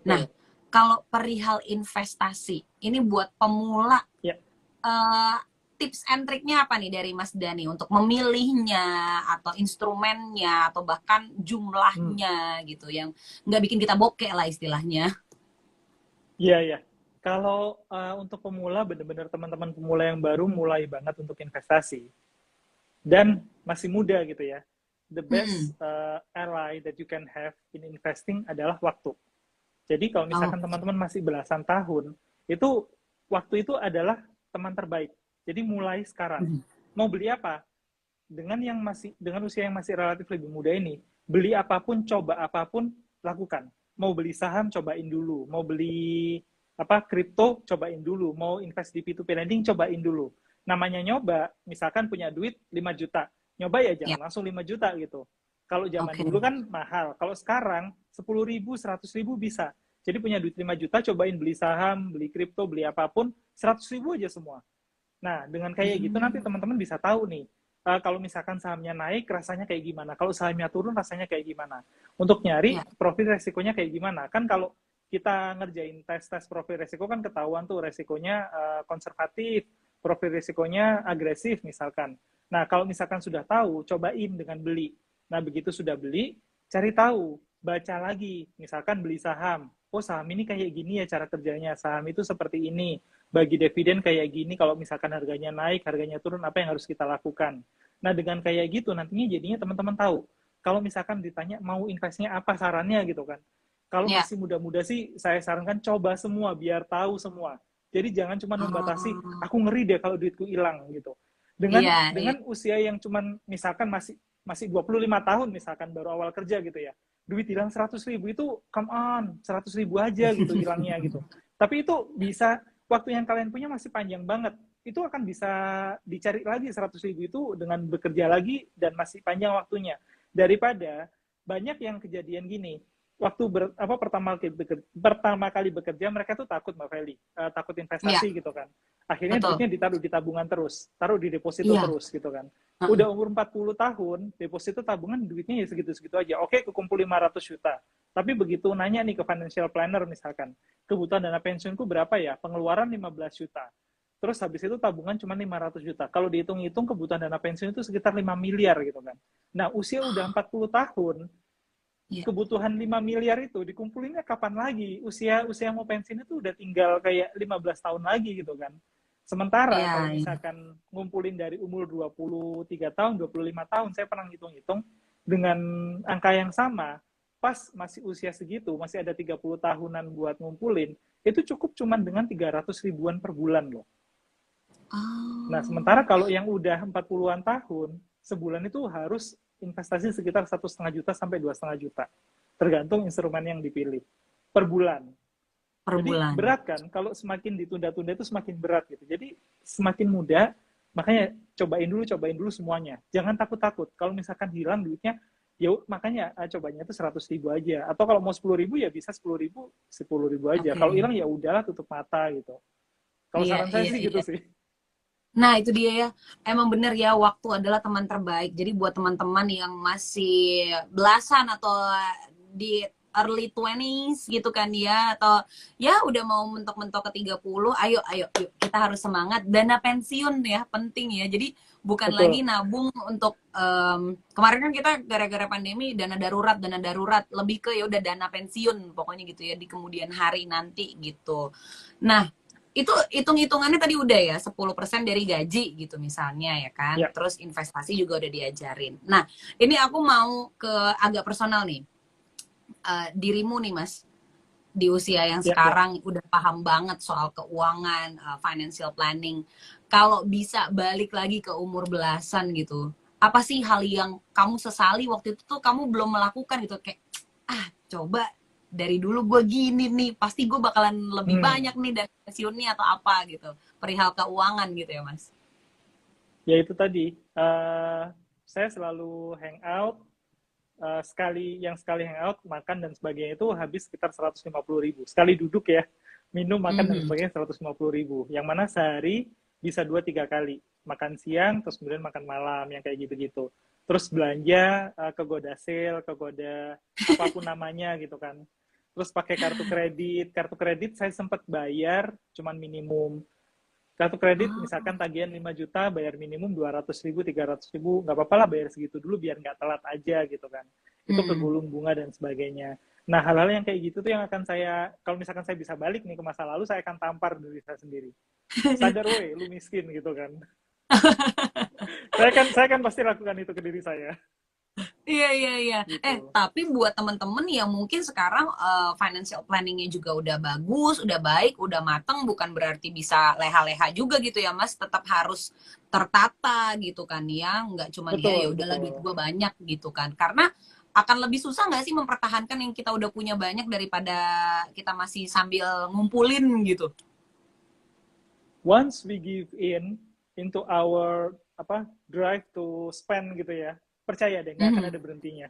Nah, betul. kalau perihal investasi, ini buat pemula Ya. eh, tips and triknya apa nih dari Mas Dani untuk memilihnya atau instrumennya atau bahkan Hmm. jumlahnya gitu yang nggak bikin kita bokeh lah istilahnya. Iya ya. Kalau untuk pemula benar-benar teman-teman pemula yang baru mulai banget untuk investasi dan masih muda gitu ya. The best Mm-mm. ally that you can have in investing adalah waktu. Jadi kalau Oh, misalkan teman-teman masih belasan tahun, itu waktu itu adalah teman terbaik. Jadi mulai sekarang. mm. Mau beli apa? Dengan usia yang masih relatif lebih muda ini, beli apapun, coba apapun, lakukan. Mau beli saham, cobain dulu. Mau beli apa kripto, cobain dulu. Mau invest di P2P lending, cobain dulu. Namanya nyoba, misalkan punya duit 5 juta. Nyoba ya Ya, jangan langsung 5 juta gitu. Kalau zaman oke. dulu kan mahal. Kalau sekarang 10.000, 100.000 bisa. Jadi punya duit 5 juta, cobain beli saham, beli kripto, beli apapun, 100.000 aja semua. Nah, dengan kayak gitu nanti Hmm, teman-teman bisa tahu nih, kalau misalkan sahamnya naik rasanya kayak gimana, kalau sahamnya turun rasanya kayak gimana. Untuk nyari ya, profil resikonya kayak gimana. Kan kalau kita ngerjain tes-tes profil resiko kan ketahuan tuh resikonya konservatif, profil resikonya agresif misalkan. Nah, kalau misalkan sudah tahu, cobain dengan beli. Nah, begitu sudah beli, cari tahu, baca lagi. Misalkan beli saham. Oh, saham ini kayak gini ya cara kerjanya. Saham itu seperti ini, bagi dividen kayak gini, kalau misalkan harganya naik, harganya turun, apa yang harus kita lakukan. Nah, dengan kayak gitu, nantinya jadinya teman-teman tahu, Kalau misalkan ditanya mau investnya apa sarannya gitu kan. Kalau Ya. masih muda-muda sih saya sarankan coba semua biar tahu semua. Jadi jangan cuma membatasi Oh, aku ngeri deh kalau duitku hilang gitu. iya, iya. Dengan usia yang cuman misalkan masih masih 25 tahun misalkan baru awal kerja gitu ya. Duit hilang 100.000 itu come on, 100.000 aja gitu hilangnya gitu. Tapi itu bisa waktu yang kalian punya masih panjang banget. Itu akan bisa dicari lagi 100.000 itu dengan bekerja lagi dan masih panjang waktunya. Daripada banyak yang kejadian gini, waktu pertama kali bekerja mereka tuh takut Mbak Feli, takut Iya, investasi gitu kan. Akhirnya betul. duitnya ditaruh di tabungan terus, taruh di deposito Iya. terus gitu kan. Heeh. Udah umur 40 tahun, deposito tabungan duitnya ya segitu-segitu aja. Oke, kekumpul 500 juta. Tapi begitu nanya nih ke financial planner misalkan, kebutuhan dana pensiunku berapa ya? Pengeluaran 15 juta. Terus habis itu tabungan cuma 500 juta. Kalau dihitung-hitung kebutuhan dana pensiun itu sekitar 5 miliar gitu kan. Nah, usia udah 40 tahun, Iya, kebutuhan 5 miliar itu dikumpulinnya kapan lagi? Usia usia mau pensiun itu udah tinggal kayak 15 tahun lagi gitu kan. Sementara iya, kalau iya. misalkan ngumpulin dari umur 23 tahun, 25 tahun, saya pernah ngitung-ngitung dengan angka yang sama, pas masih usia segitu, masih ada 30 tahunan buat ngumpulin, itu cukup cuman dengan 300 ribuan per bulan loh. Nah, sementara Oh, kalau yang udah 40-an tahun, sebulan itu harus investasi sekitar 1,5 juta sampai 2,5 juta. Tergantung instrumen yang dipilih. Per bulan. per Jadi bulan. berat kan, kalau semakin ditunda-tunda itu semakin berat gitu. Jadi semakin muda, makanya cobain dulu semuanya. Jangan takut-takut. Kalau misalkan hilang duitnya, ya makanya cobanya itu 100.000 aja. Atau kalau mau 10.000 ya bisa 10.000, 10.000 aja. Kalau Oke. hilang ya udahlah tutup mata gitu. Kalau Iya, saran saya iya, sih gitu iya. sih. Nah, itu dia ya. Emang bener ya, waktu adalah teman terbaik. Jadi buat teman-teman yang masih belasan atau di early 20s gitu kan ya, atau ya udah mau mentok-mentok ke 30, ayo, ayo, yuk, kita harus semangat. Dana pensiun ya, penting ya. Jadi bukan lagi Betul. nabung untuk, kemarin kan kita gara-gara pandemi dana darurat, lebih ke ya udah dana pensiun pokoknya gitu ya, di kemudian hari nanti gitu. Nah, itu hitung-hitungannya tadi udah ya 10% dari gaji gitu misalnya ya kan. Ya, Terus investasi juga udah diajarin. Nah, ini aku mau ke agak personal nih. Dirimu nih Mas, di usia yang ya, ya. sekarang udah paham banget soal keuangan, financial planning. Kalau bisa balik lagi ke umur belasan gitu, apa sih hal yang kamu sesali waktu itu tuh kamu belum melakukan gitu, kayak coba dari dulu gue gini nih, pasti gue bakalan lebih Hmm. banyak nih dari pensiunnya atau apa gitu, perihal keuangan gitu ya Mas. Ya itu tadi, saya selalu hangout, sekali hangout, makan dan sebagainya itu habis sekitar 150.000. Sekali duduk ya, minum, makan dan Mhm. sebagainya 150.000. Yang mana sehari bisa 2-3 kali. Makan siang, terus kemudian makan malam, yang kayak gitu-gitu. Terus belanja, ke Goda Sale, ke Goda, apapun namanya gitu kan. Terus pakai kartu kredit saya sempat bayar, cuman minimum. Kartu kredit Ah, misalkan tagihan 5 juta, bayar minimum 200.000, 300.000, nggak apa-apa lah bayar segitu dulu biar nggak telat aja gitu kan. Itu mhm. kegulung bunga dan sebagainya. Nah, hal-hal yang kayak gitu tuh yang akan saya, kalau misalkan saya bisa balik nih ke masa lalu, saya akan tampar diri saya sendiri. Sadar weh, lu miskin gitu kan. Saya kan pasti lakukan itu ke diri saya. Iya, iya, iya. Gitu. Tapi buat temen-temen yang mungkin sekarang financial planningnya juga udah bagus, udah baik, udah mateng, bukan berarti bisa leha-leha juga gitu ya, Mas. Tetap harus tertata gitu kan ya, nggak cuman ya ya Betul, udahlah duit betul. gue banyak gitu kan. Karena akan lebih susah nggak sih mempertahankan yang kita udah punya banyak daripada kita masih sambil ngumpulin gitu. Once we give in into our drive to spend gitu ya, percaya deh nggak akan Mhm. ada berhentinya.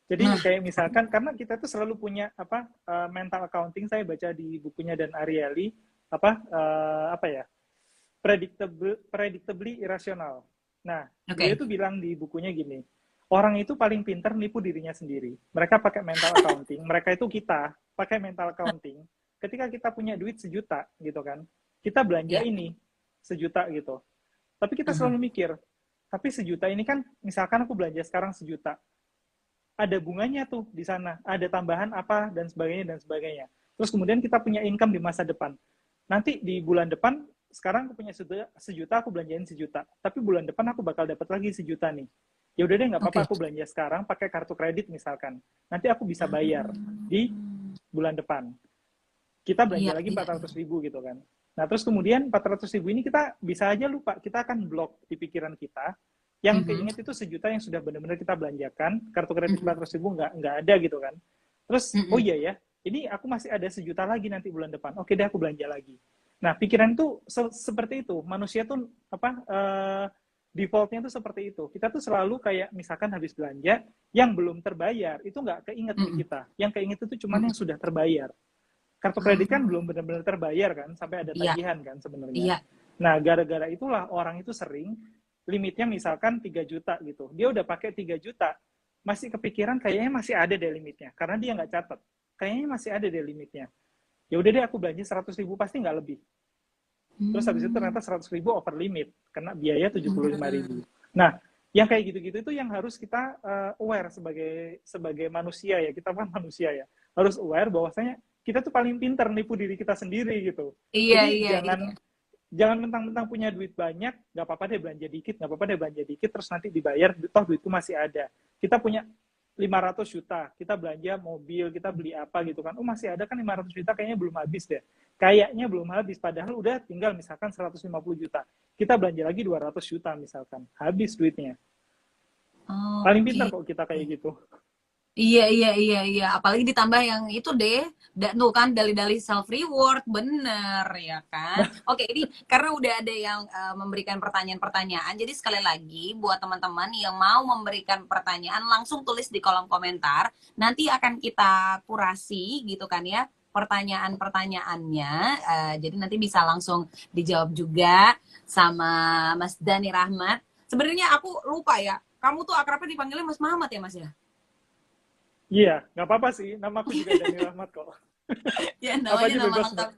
Jadi Nah, kayak misalkan karena kita tuh selalu punya mental accounting, saya baca di bukunya Dan Ariely, apa ya, predictably irrational. Nah, beliau oke. itu bilang di bukunya gini, orang itu paling pintar nipu dirinya sendiri. Mereka pakai mental accounting, mereka itu kita pakai mental accounting. Ketika kita punya duit 1 juta gitu kan, kita belanja Ya. ini 1 juta gitu. Tapi kita Mhm. selalu mikir, tapi 1 juta ini kan, misalkan aku belanja sekarang 1 juta, ada bunganya tuh di sana, ada tambahan apa dan sebagainya dan sebagainya. Terus kemudian kita punya income di masa depan. Nanti di bulan depan, sekarang aku punya 1 juta, aku belanjain 1 juta. Tapi bulan depan aku bakal dapat lagi 1 juta nih. Ya udah deh, nggak apa-apa Oke. aku belanja sekarang pakai kartu kredit misalkan. Nanti aku bisa bayar di bulan depan. Kita belanja Iya, lagi iya, 400.000 gitu kan. Nah, terus kemudian 400.000 ini kita bisa aja lupa. Kita akan blok di pikiran kita. Yang mhm, keinget itu sejuta yang sudah benar-benar kita belanjakan. Kartu kredit mhm, 400.000 nggak ada gitu kan. Terus, oh mhm, iya ya, ini aku masih ada sejuta lagi nanti bulan depan. Oke deh, aku belanja lagi. Nah, pikiran tuh seperti itu. Manusia tuh apa defaultnya tuh seperti itu. Kita tuh selalu kayak misalkan habis belanja yang belum terbayar itu nggak keinget di mhm, kita. Yang keinget itu mhm. cuman yang sudah terbayar. Kartu kredit kan Oh, belum benar-benar terbayar kan, sampai ada iya, tagihan kan sebenarnya. iya. Nah, gara-gara itulah orang itu sering limitnya misalkan 3 juta gitu. Dia udah pakai 3 juta, masih kepikiran kayaknya masih ada deh limitnya. Karena dia nggak catat. Kayaknya masih ada deh limitnya. Ya udah deh aku belanja 100.000 pasti nggak lebih. Terus habis itu Hmm. ternyata 100.000 over limit, kena biaya 75.000. Hmm. Nah, yang kayak gitu-gitu itu yang harus kita aware sebagai manusia ya, kita kan manusia ya, harus aware bahwasanya kita tuh paling pintar nipu diri kita sendiri gitu. Iya, Jadi iya, iya. jangan jangan mentang-mentang punya duit banyak, nggak apa-apa deh belanja dikit, nggak apa-apa deh belanja dikit, terus nanti dibayar, toh duitku masih ada. Kita punya 500 juta, kita belanja mobil, kita beli apa gitu kan, oh masih ada kan 500 juta, kayaknya belum habis deh. Kayaknya belum habis, padahal udah tinggal misalkan 150 juta. Kita belanja lagi 200 juta misalkan, habis duitnya. Paling pintar Oke. kok kita kayak gitu. Iya, iya, iya, iya. Apalagi ditambah yang itu deh, tuh kan dalih-dalih self reward, bener ya kan? Oke, ini karena udah ada yang memberikan pertanyaan-pertanyaan, jadi sekali lagi buat teman-teman yang mau memberikan pertanyaan langsung tulis di kolom komentar. Nanti akan kita kurasi gitu kan ya pertanyaan-pertanyaannya. Jadi nanti bisa langsung dijawab juga sama Mas Dani Rahmat. Sebenarnya aku lupa ya, kamu tuh akrabnya dipanggilnya Mas Mamat ya Mas ya? Iya, nggak apa-apa sih, nama aku juga Dani Rahmat kok. Ya Apa namanya aja nama bebas, Mbak. lengkap.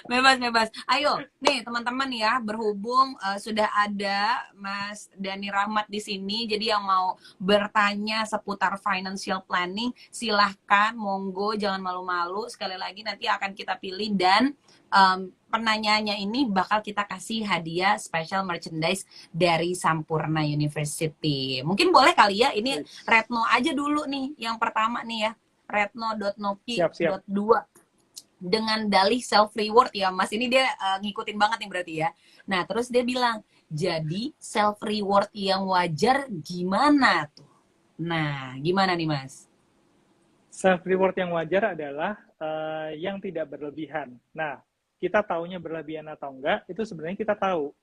Bebas, bebas. Ayo, nih teman-teman ya, berhubung sudah ada Mas Dani Rahmat di sini, jadi yang mau bertanya seputar financial planning, silahkan, monggo, jangan malu-malu. Sekali lagi nanti akan kita pilih dan penanyanya ini bakal kita kasih hadiah special merchandise dari Sampurna University. Mungkin boleh kali ya, ini Wis. Retno aja dulu nih, yang pertama nih ya, Siap-siap. retno.noki.2 dengan dalih self reward ya Mas, ini dia ngikutin banget nih berarti ya. Nah terus dia bilang, jadi self reward yang wajar gimana tuh? Nah gimana nih Mas? Self reward yang wajar adalah yang tidak berlebihan. Nah, kita taunya berlebihan atau enggak itu sebenarnya kita tahu.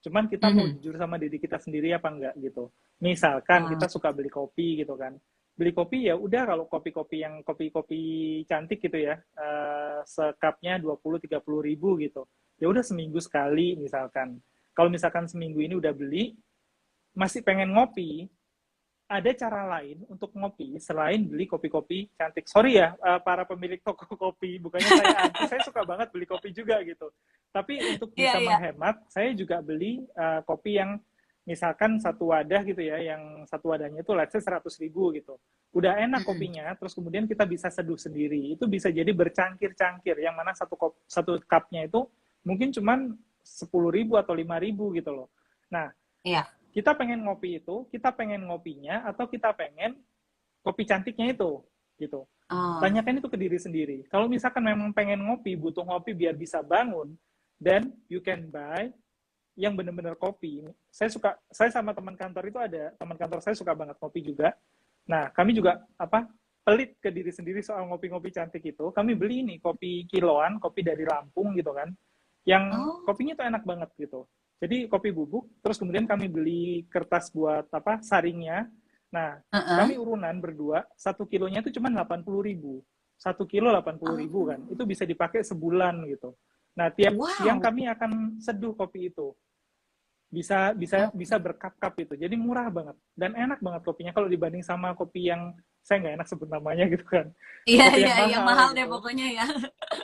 Cuman kita mau Mhm. jujur sama diri kita sendiri apa enggak gitu. Misalkan Ah, kita suka beli kopi gitu kan. Beli kopi ya udah, kalau kopi-kopi yang kopi-kopi cantik gitu ya, sekapnya 20-30 ribu gitu. Ya udah seminggu sekali misalkan. Kalau misalkan seminggu ini udah beli, masih pengen ngopi, ada cara lain untuk ngopi selain beli kopi-kopi cantik. Sorry ya, para pemilik toko kopi, bukannya saya anti, saya suka banget beli kopi juga gitu. Tapi untuk iya bisa iya. menghemat, saya juga beli kopi yang misalkan satu wadah gitu ya, yang satu wadahnya itu let's say 100.000 gitu. Udah enak Mm-mm. kopinya, terus kemudian kita bisa seduh sendiri. Itu bisa jadi bercangkir-cangkir, yang mana satu cupnya itu mungkin cuman 10.000 atau 5.000 gitu loh. Nah, Iya. kita pengen ngopi itu, kita pengen ngopinya, atau kita pengen kopi cantiknya itu, gitu. Oh. Tanyakan itu ke diri sendiri. Kalau misalkan memang pengen ngopi, butuh ngopi biar bisa bangun, then you can buy yang benar-benar kopi. Saya sama teman kantor itu, ada teman kantor saya suka banget kopi juga. Nah, kami juga pelit ke diri sendiri soal ngopi-ngopi cantik itu. Kami beli ini kopi kiloan, kopi dari Lampung gitu kan, yang Oh. kopinya tuh enak banget gitu. Jadi kopi bubuk, terus kemudian kami beli kertas buat saringnya. Nah, Uh-uh. kami urunan berdua, 1 kilonya itu cuma 80.000. 1 kilo 80.000 kan, Oh. itu bisa dipakai sebulan gitu. Nah, tiap siang Wow. kami akan seduh kopi itu. Bisa bisa Oh. bisa berkap-kap itu. Jadi murah banget dan enak banget kopinya kalau dibanding sama kopi yang saya nggak enak sebut namanya gitu kan. Iya Kopi iya yang yang mahal mahal deh gitu, pokoknya ya.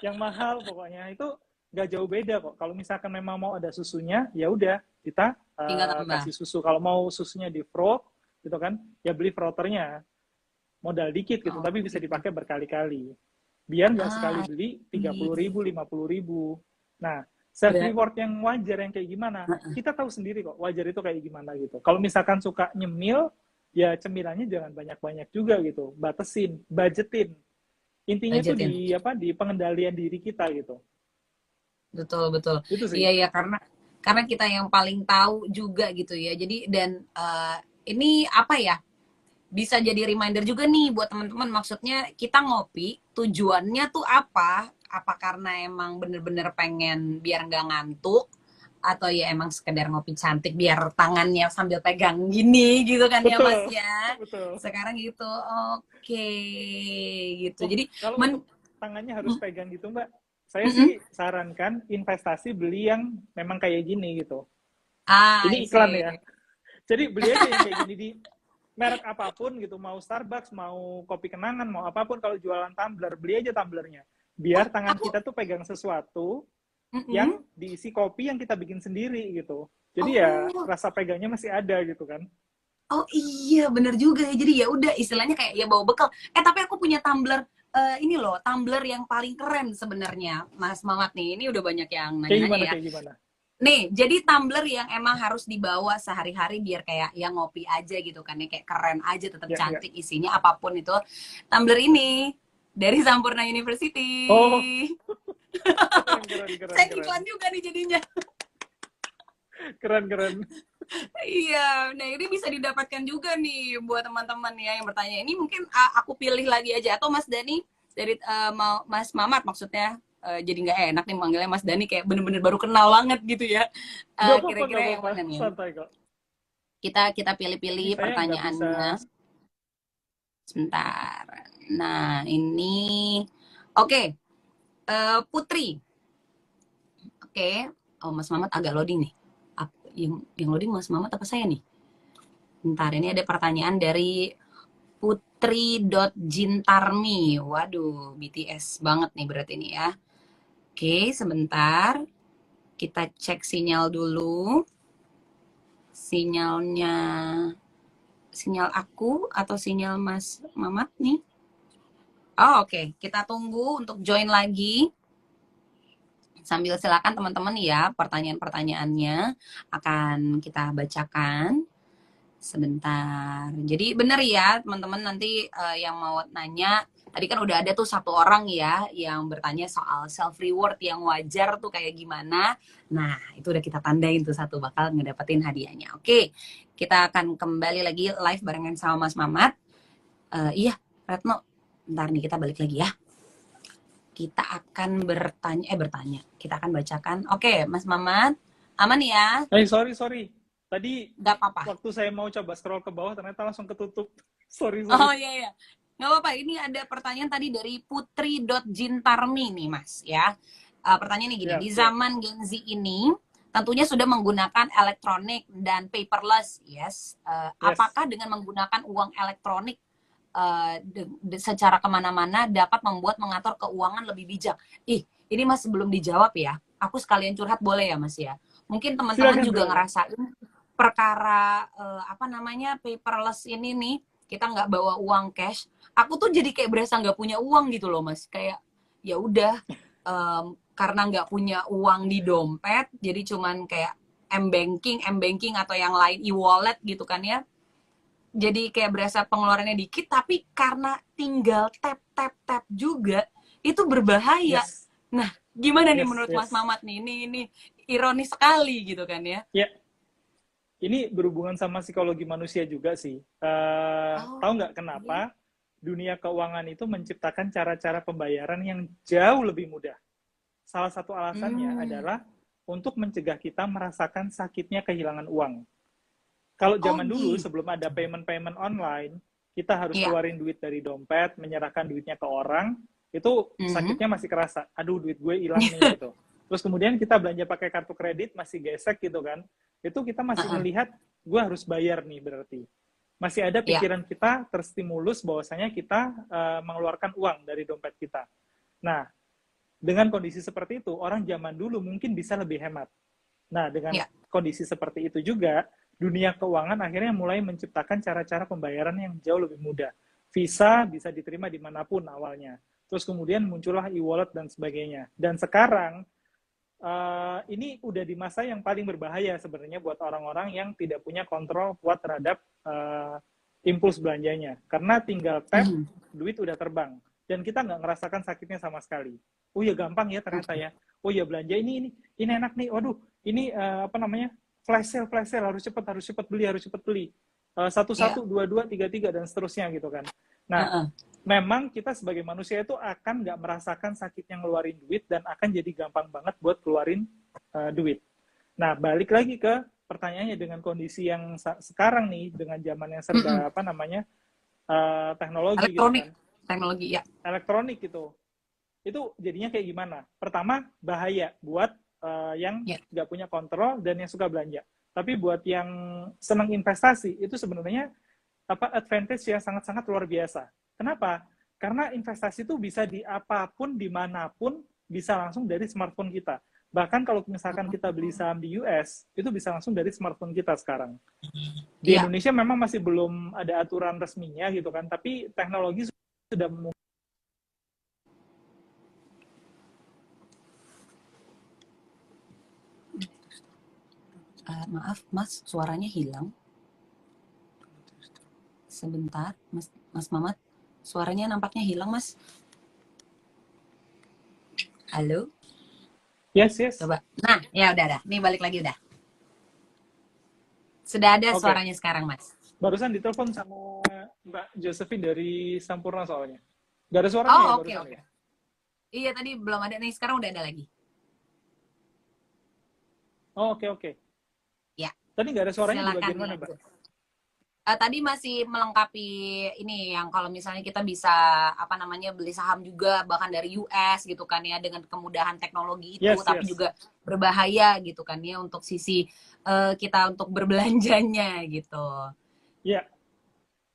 yang mahal pokoknya itu nggak jauh beda kok. Kalau misalkan memang mau ada susunya, ya udah kita Tinggal tambah. kasih susu. Kalau mau susunya di froth gitu kan, ya beli frothernya. Modal dikit gitu, tapi bisa Oke. dipakai berkali-kali. Biar nggak sekali Ah, beli I 30 see. ribu, 50 ribu. Nah, self reward yang wajar yang kayak gimana, kita tahu sendiri kok wajar itu kayak gimana gitu. Kalau misalkan suka nyemil, ya cemilannya jangan banyak-banyak juga gitu, batesin, budgetin. Intinya tuh Budgetin. di pengendalian diri kita gitu. Betul, betul. Itu sih. Iya, ya, karena kita yang paling tahu juga gitu ya. Jadi dan ini apa ya? Bisa jadi reminder juga nih buat teman-teman. Maksudnya kita ngopi, tujuannya tuh apa? Apa karena emang bener-bener pengen biar nggak ngantuk? Atau ya emang sekedar ngopi cantik biar tangannya sambil pegang gini gitu kan ya Mas Betul, ya? betul. Sekarang gitu, oke gitu. Oh, Jadi kalau untuk tangannya harus pegang gitu Mbak, saya mm-mm. sih sarankan investasi beli yang memang kayak gini gitu. Ah, I Ini iklan see. ya. Jadi beli aja yang kayak gini di merek apapun gitu, mau Starbucks, mau kopi kenangan, mau apapun, kalau jualan tumbler, beli aja tumblernya. Biar tangan Aku kita tuh pegang sesuatu mm-mm. yang diisi kopi yang kita bikin sendiri gitu. Jadi ya Oh, rasa pegangnya masih ada gitu kan. oh iya, bener juga ya. Jadi ya udah istilahnya kayak ya bawa bekal. Tapi aku punya tumbler ini loh, tumbler yang paling keren sebenarnya, Mas Mamat nih. Ini udah banyak yang Kayak nanya-nanya gimana, ya. kayak gimana? Nih, jadi tumbler yang emang harus dibawa sehari-hari biar kayak ya ngopi aja gitu kan ya, kayak keren aja, tetap Ya, ya. cantik isinya apapun itu. Tumbler ini dari Sampurna University. Oh, keren, keren, keren, Saya keren. iklan juga nih jadinya. Keren, keren. Iya, nah ini bisa didapatkan juga nih buat teman-teman ya yang bertanya. Ini mungkin aku pilih lagi aja atau Mas Dani dari Mas Mamat maksudnya. Jadi nggak enak nih manggilnya Mas Dani kayak bener-bener baru kenal banget gitu ya. Gak apa-apa, gak Kira-kira yang apa-apa. mana nih? Santai kok. Kita Ini pilih-pilih saya nggak bisa. pertanyaannya. Sebentar. Nah, ini oke. Putri. Oke. Oh, Mas Mamat agak loading nih. Yang loading Mas Mamat apa saya nih? Bentar, ini ada pertanyaan dari Putri.Jintarmi. Waduh, BTS banget nih berarti ini ya. Oke, sebentar. Kita cek sinyal dulu. Sinyalnya, sinyal aku atau sinyal Mas Mamat nih? Oh, oke. Kita tunggu untuk join lagi. Sambil silakan teman-teman ya, pertanyaan-pertanyaannya akan kita bacakan. Sebentar. Jadi benar ya teman-teman nanti yang mau nanya, tadi kan udah ada tuh satu orang ya yang bertanya soal self reward yang wajar tuh kayak gimana. Nah, itu udah kita tandain tuh satu bakal ngedapetin hadiahnya. Oke, kita akan kembali lagi live barengan sama Mas Mamat. Iya, Retno. Bentar nih kita balik lagi ya. Kita akan bertanya. Kita akan bacakan. Oke, Mas Mamat, aman ya? Sorry. Tadi Gak apa-apa. waktu saya mau coba scroll ke bawah, ternyata langsung ketutup. Sorry. Oh iya. Nggak apa-apa, ini ada pertanyaan tadi dari Putri.Jintarmi nih Mas ya. Pertanyaannya gini, di Siap. zaman Gen Z ini tentunya sudah menggunakan elektronik dan paperless, yes. Yes. Apakah dengan menggunakan uang elektronik secara kemana-mana dapat membuat mengatur keuangan lebih bijak? Ini Mas sebelum dijawab ya, aku sekalian curhat boleh ya Mas ya? Mungkin teman-teman juga Silakan. ngerasain perkara paperless ini nih, kita nggak bawa uang cash, aku tuh jadi kayak berasa nggak punya uang gitu loh Mas, kayak ya udah karena nggak punya uang di dompet, jadi cuman kayak m banking atau yang lain e-wallet gitu kan ya, jadi kayak berasa pengeluarannya dikit, tapi karena tinggal tap juga itu berbahaya. Yes. Nah, gimana nih menurut Mas Yes. Mamat nih? Ini ironis sekali gitu kan ya? Ya, ini berhubungan sama psikologi manusia juga sih. Tahu nggak kenapa dunia keuangan itu menciptakan cara-cara pembayaran yang jauh lebih mudah? Salah satu alasannya adalah untuk mencegah kita merasakan sakitnya kehilangan uang. Kalau zaman dulu sebelum ada payment online, kita harus keluarin duit dari dompet, menyerahkan duitnya ke orang, itu sakitnya masih kerasa. Aduh, duit gue hilang nih gitu. Terus kemudian kita belanja pakai kartu kredit masih gesek gitu kan. Itu kita masih melihat gue harus bayar nih berarti. Masih ada pikiran kita terstimulus bahwasanya kita mengeluarkan uang dari dompet kita. Nah, dengan kondisi seperti itu, orang zaman dulu mungkin bisa lebih hemat. Nah, dengan kondisi seperti itu juga, dunia keuangan akhirnya mulai menciptakan cara-cara pembayaran yang jauh lebih mudah. Visa bisa diterima dimanapun awalnya. Terus kemudian muncullah e-wallet dan sebagainya. Dan sekarang, ini udah di masa yang paling berbahaya sebenarnya buat orang-orang yang tidak punya kontrol kuat terhadap impuls belanjanya. Karena tinggal tap, Mhm. duit udah terbang. Dan kita nggak ngerasakan sakitnya sama sekali. Oh ya gampang ya ternyata ya. Oh ya belanja ini enak nih. Waduh, ini apa namanya? Flash sale harus cepat beli. Satu Ya. satu, dua dua, tiga tiga dan seterusnya gitu kan. Nah, Heeh. memang kita sebagai manusia itu akan nggak merasakan sakitnya ngeluarin duit dan akan jadi gampang banget buat keluarin duit. Nah, balik lagi ke pertanyaannya dengan kondisi yang sekarang nih, dengan zaman yang Mhm. serba apa namanya teknologi gitu Elektronik, kan, teknologi ya. elektronik gitu, itu jadinya kayak gimana? Pertama, bahaya buat yang Ya. nggak punya kontrol dan yang suka belanja. Tapi buat yang senang investasi, itu sebenarnya apa advantage yang sangat-sangat luar biasa. Kenapa? Karena investasi itu bisa di apapun, dimanapun, bisa langsung dari smartphone kita. Bahkan kalau misalkan kita beli saham di US, itu bisa langsung dari smartphone kita sekarang. Di Iya. Indonesia memang masih belum ada aturan resminya gitu kan, tapi teknologi sudah Maaf, Mas, suaranya hilang. Sebentar, Mas Mamat. Suaranya nampaknya hilang, Mas. Halo? yes yes. Coba. Nah, ya udah dah. Nih balik lagi udah. Sudah ada Oke, okay. suaranya sekarang, Mas. Barusan ditelepon sama Mbak Josephine dari Sampurna soalnya. Gak ada suaranya ya Oh, oke, barusan oke. ya? Iya, tadi belum ada nih, sekarang udah ada lagi. Oh, oke, okay, oke. Okay. Ya, Tadi nggak ada suaranya di silakan bagian mana, Mbak? dilanjut. Tadi masih melengkapi ini yang kalau misalnya kita bisa apa namanya beli saham juga bahkan dari US gitu kan ya dengan kemudahan teknologi itu, Yes, tapi yes. juga berbahaya gitu kan ya untuk sisi kita untuk berbelanjanya gitu. Ya,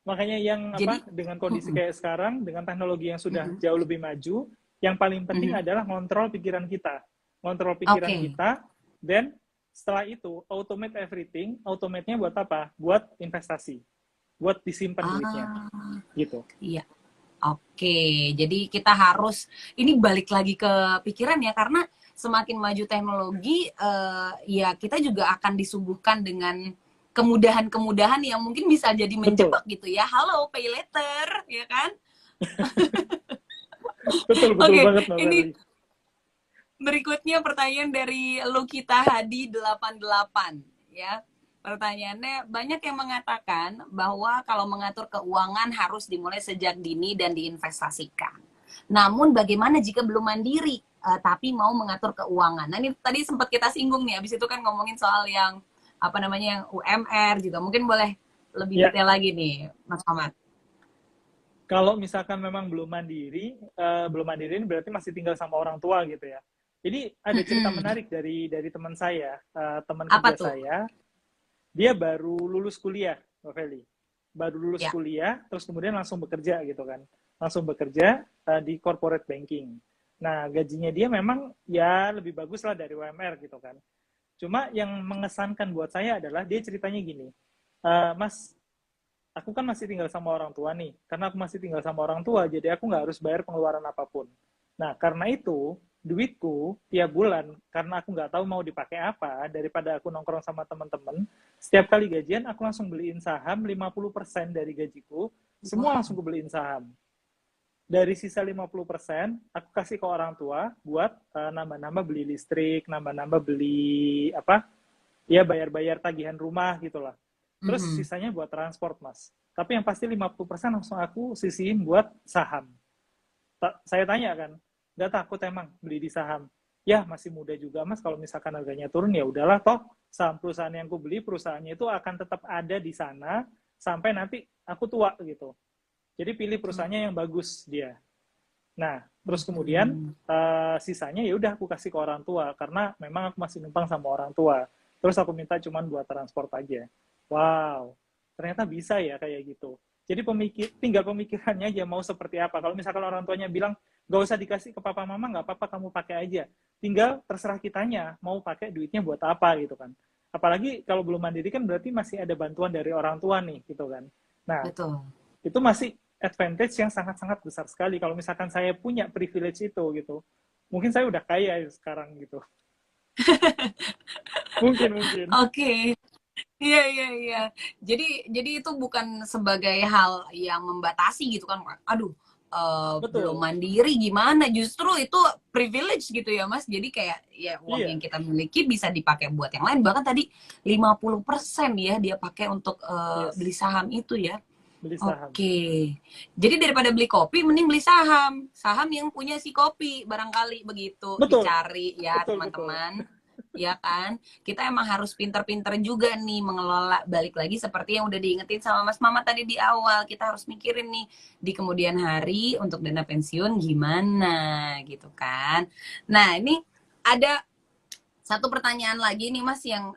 makanya yang Jadi, apa dengan kondisi kayak sekarang, dengan teknologi yang sudah mhm, jauh lebih maju, yang paling penting mhm. adalah ngontrol pikiran kita. Ngontrol pikiran Oke. kita, dan setelah itu, automate everything. Automate-nya buat apa? Buat investasi. Buat disimpan duitnya. Ah, Gitu. iya. Oke, jadi kita harus ini balik lagi ke pikiran ya karena semakin maju teknologi ya kita juga akan disuguhkan dengan kemudahan-kemudahan yang mungkin bisa jadi Betul. menjebak gitu ya. Halo, pay later, ya kan? Betul, betul Oke, banget, Mbak ini Feli. berikutnya pertanyaan dari Lukita Hadi 88 ya. Pertanyaannya, banyak yang mengatakan bahwa kalau mengatur keuangan harus dimulai sejak dini dan diinvestasikan. Namun bagaimana jika belum mandiri tapi mau mengatur keuangan? Nah, ini tadi sempat kita singgung nih, habis itu kan ngomongin soal yang apa namanya yang UMR juga. Mungkin boleh lebih Ya, detail lagi nih, Mas Ahmad. kalau misalkan memang belum mandiri ini berarti masih tinggal sama orang tua gitu ya. Jadi ada cerita Mm-mm. menarik dari teman saya, teman Apa kerja tuh? saya. Dia baru lulus kuliah, Mbak Feli. Baru lulus Ya. kuliah, terus kemudian langsung bekerja gitu kan. Langsung bekerja di corporate banking. Nah, gajinya dia memang ya lebih bagus lah dari UMR gitu kan. Cuma yang mengesankan buat saya adalah dia ceritanya gini, Mas, aku kan masih tinggal sama orang tua nih. Karena aku masih tinggal sama orang tua, jadi aku nggak harus bayar pengeluaran apapun. Nah, karena itu, duitku tiap bulan, karena aku nggak tahu mau dipakai apa, daripada aku nongkrong sama teman-teman, setiap kali gajian aku langsung beliin saham 50% dari gajiku, semua langsung Wow. aku beliin saham. Dari sisa 50%, aku kasih ke orang tua buat nambah-nambah beli listrik, nambah-nambah beli apa? Ya bayar-bayar tagihan rumah gitulah. Terus Mhm. sisanya buat transport, Mas. Tapi yang pasti 50% langsung aku sisihin buat saham. Saya tanya kan, nggak takut emang beli di saham? Ya masih muda juga Mas, kalau misalkan harganya turun ya udahlah toh saham perusahaan yang aku beli perusahaannya itu akan tetap ada di sana sampai nanti aku tua gitu. Jadi pilih perusahaannya yang bagus dia. Nah, terus kemudian Mhm. sisanya ya udah aku kasih ke orang tua karena memang aku masih numpang sama orang tua. Terus aku minta cuman buat transport aja. Wow, ternyata bisa ya kayak gitu. Jadi tinggal pemikirannya aja mau seperti apa. Kalau misalkan orang tuanya bilang gak usah dikasih ke papa mama, nggak apa-apa kamu pakai aja. Tinggal terserah kitanya mau pakai duitnya buat apa gitu kan. Apalagi kalau belum mandiri kan berarti masih ada bantuan dari orang tua nih gitu kan. Nah, Betul. itu masih advantage yang sangat-sangat besar sekali. Kalau misalkan saya punya privilege itu gitu, mungkin saya udah kaya sekarang gitu. Mungkin, mungkin. Oke. Iya, iya, iya. Jadi itu bukan sebagai hal yang membatasi gitu kan. Aduh, belum Betul. mandiri gimana? Justru itu privilege gitu ya, Mas. Jadi kayak ya uang yang Iya, kita miliki bisa dipakai buat yang lain. Bahkan tadi 50% ya dia pakai untuk beli yes. saham itu ya. Beli saham. Oke. Jadi daripada beli kopi mending beli saham. Saham yang punya si kopi barangkali begitu Betul, dicari ya, betul, betul. teman-teman. Ya kan? Kita emang harus pinter-pinter juga nih mengelola, balik lagi seperti yang udah diingetin sama Mas Mama tadi di awal. Kita harus mikirin nih di kemudian hari untuk dana pensiun gimana gitu kan. Nah, ini ada satu pertanyaan lagi nih Mas yang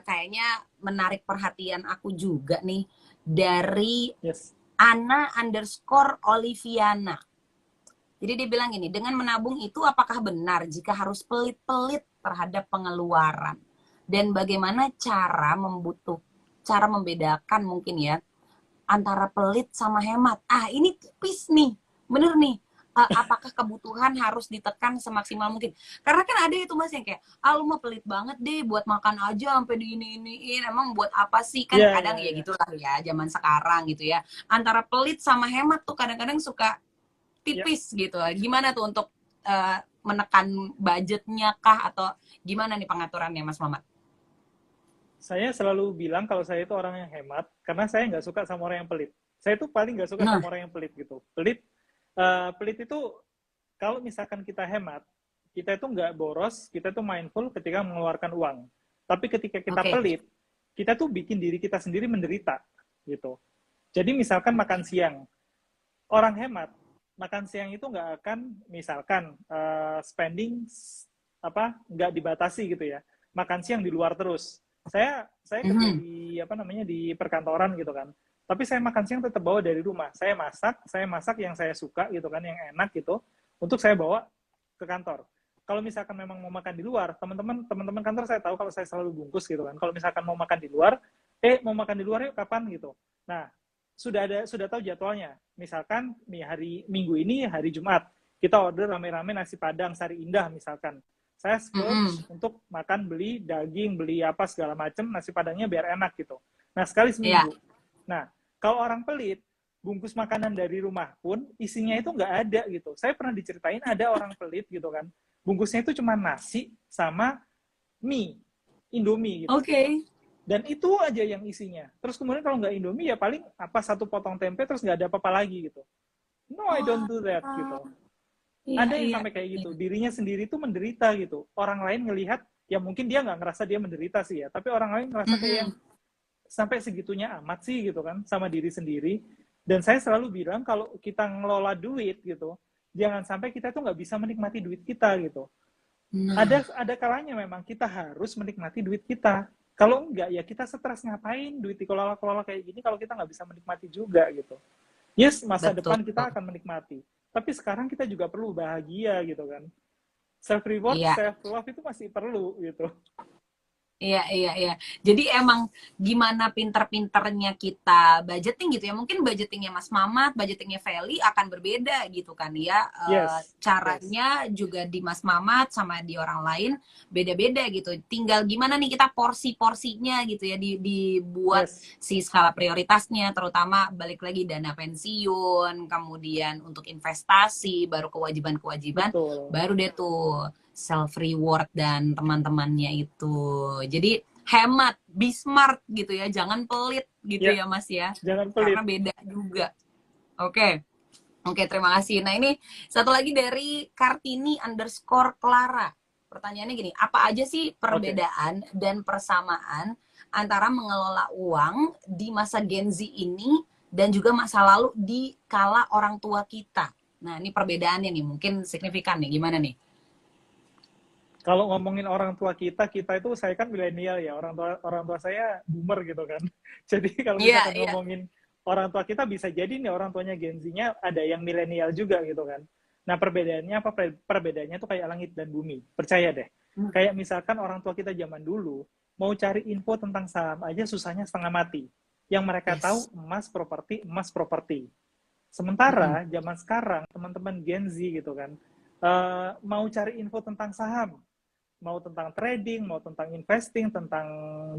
kayaknya menarik perhatian aku juga nih dari Yes. Ana underscore Oliviana. Jadi dia bilang gini, dengan menabung itu apakah benar jika harus pelit-pelit terhadap pengeluaran? Dan bagaimana cara membedakan mungkin ya antara pelit sama hemat? Ah, ini tipis nih. Bener nih. Apakah kebutuhan harus ditekan semaksimal mungkin? Karena kan ada itu Mas yang kayak, ah lu mah pelit banget deh buat makan aja sampai diini-iniin. Emang buat apa sih? Kan Iya, kadang iya, ya iya. gitulah ya zaman sekarang gitu ya. Antara pelit sama hemat tuh kadang-kadang suka Iya. tipis gitu. Gimana tuh untuk menekan budgetnya kah atau gimana nih pengaturannya Mas Mamat? Saya selalu bilang kalau saya itu orang yang hemat, karena saya nggak suka sama orang yang pelit. Saya itu paling nggak suka Nah, sama orang yang pelit gitu. Pelit itu kalau misalkan kita hemat, kita itu nggak boros, kita itu mindful ketika mengeluarkan uang. Tapi ketika kita oke. pelit, kita tuh bikin diri kita sendiri menderita gitu. Jadi misalkan makan siang, orang hemat makan siang itu nggak akan misalkan spending apa nggak dibatasi gitu ya, makan siang di luar terus. Saya kerja Mhm. di apa namanya di perkantoran gitu kan, tapi saya makan siang tetap bawa dari rumah. Saya masak yang saya suka gitu kan, yang enak gitu, untuk saya bawa ke kantor. Kalau misalkan memang mau makan di luar, teman-teman kantor saya tahu kalau saya selalu bungkus gitu kan. Kalau misalkan mau makan di luar, mau makan di luar yuk kapan gitu. Nah, sudah tahu jadwalnya. Misalkan nih hari Minggu ini hari Jumat, kita order rame-rame nasi Padang Sari Indah misalkan. Saya splurge Mhm. untuk makan, beli daging, beli apa segala macam, nasi Padangnya biar enak gitu. Nah, sekali Iya. seminggu. Nah, kalau orang pelit, bungkus makanan dari rumah pun isinya itu nggak ada gitu. Saya pernah diceritain ada orang pelit gitu kan, bungkusnya itu cuma nasi sama mie, Indomie gitu. Oke. Dan itu aja yang isinya. Terus kemudian kalau nggak Indomie ya paling apa satu potong tempe terus nggak ada apa-apa lagi gitu. No, I don't Wah, do that gitu. iya, Ada yang iya, sampai kayak iya. gitu. Dirinya sendiri tuh menderita gitu. Orang lain ngelihat, ya mungkin dia nggak ngerasa dia menderita sih ya. Tapi orang lain ngerasa kayak yang Mhm. sampai segitunya amat sih gitu kan sama diri sendiri. Dan saya selalu bilang kalau kita ngelola duit gitu, jangan sampai kita tuh nggak bisa menikmati duit kita gitu. Nah, Ada kalanya memang kita harus menikmati duit kita. Kalau enggak ya kita stres, ngapain duit dikelola-kelola kayak gini kalau kita nggak bisa menikmati juga gitu. Yes, masa betul. depan kita akan menikmati. Tapi sekarang kita juga perlu bahagia gitu kan. Self reward, Iya. self love itu masih perlu gitu. Iya, iya, iya. Jadi emang gimana pinter-pinternya kita budgeting gitu ya. Mungkin budgetingnya Mas Mamat, budgetingnya Feli akan berbeda gitu kan ya. Yes, yes, Caranya juga di Mas Mamat sama di orang lain beda-beda gitu. Tinggal gimana nih kita porsi-porsinya gitu ya dibuat yes, si skala prioritasnya, terutama balik lagi dana pensiun, kemudian untuk investasi, baru kewajiban-kewajiban, betul. baru deh tuh self reward dan teman-temannya itu. Jadi hemat, be smart gitu ya, jangan pelit gitu Ya, ya Mas ya. jangan Karena pelit. beda juga. Oke. Oke, terima kasih. Nah, ini satu lagi dari Kartini underscore Clara. Pertanyaannya gini, apa aja sih Oke. perbedaan dan persamaan antara mengelola uang di masa Gen Z ini dan juga masa lalu di kala orang tua kita? Nah, ini perbedaannya nih, mungkin signifikan nih. Gimana nih? Kalau ngomongin orang tua kita itu saya kan milenial ya, orang tua saya boomer gitu kan. Jadi kalau Iya, misalkan iya. ngomongin orang tua kita bisa jadi nih orang tuanya Gen Z-nya ada yang milenial juga gitu kan. Nah, perbedaannya apa? Perbedaannya tuh kayak langit dan bumi. Percaya deh. Hmm. Kayak misalkan orang tua kita zaman dulu mau cari info tentang saham aja susahnya setengah mati. Yang mereka tahu Yes. emas properti, emas properti. Mm-mm. Sementara zaman sekarang teman-teman Gen Z gitu kan, mau cari info tentang saham mau tentang trading, mau tentang investing, tentang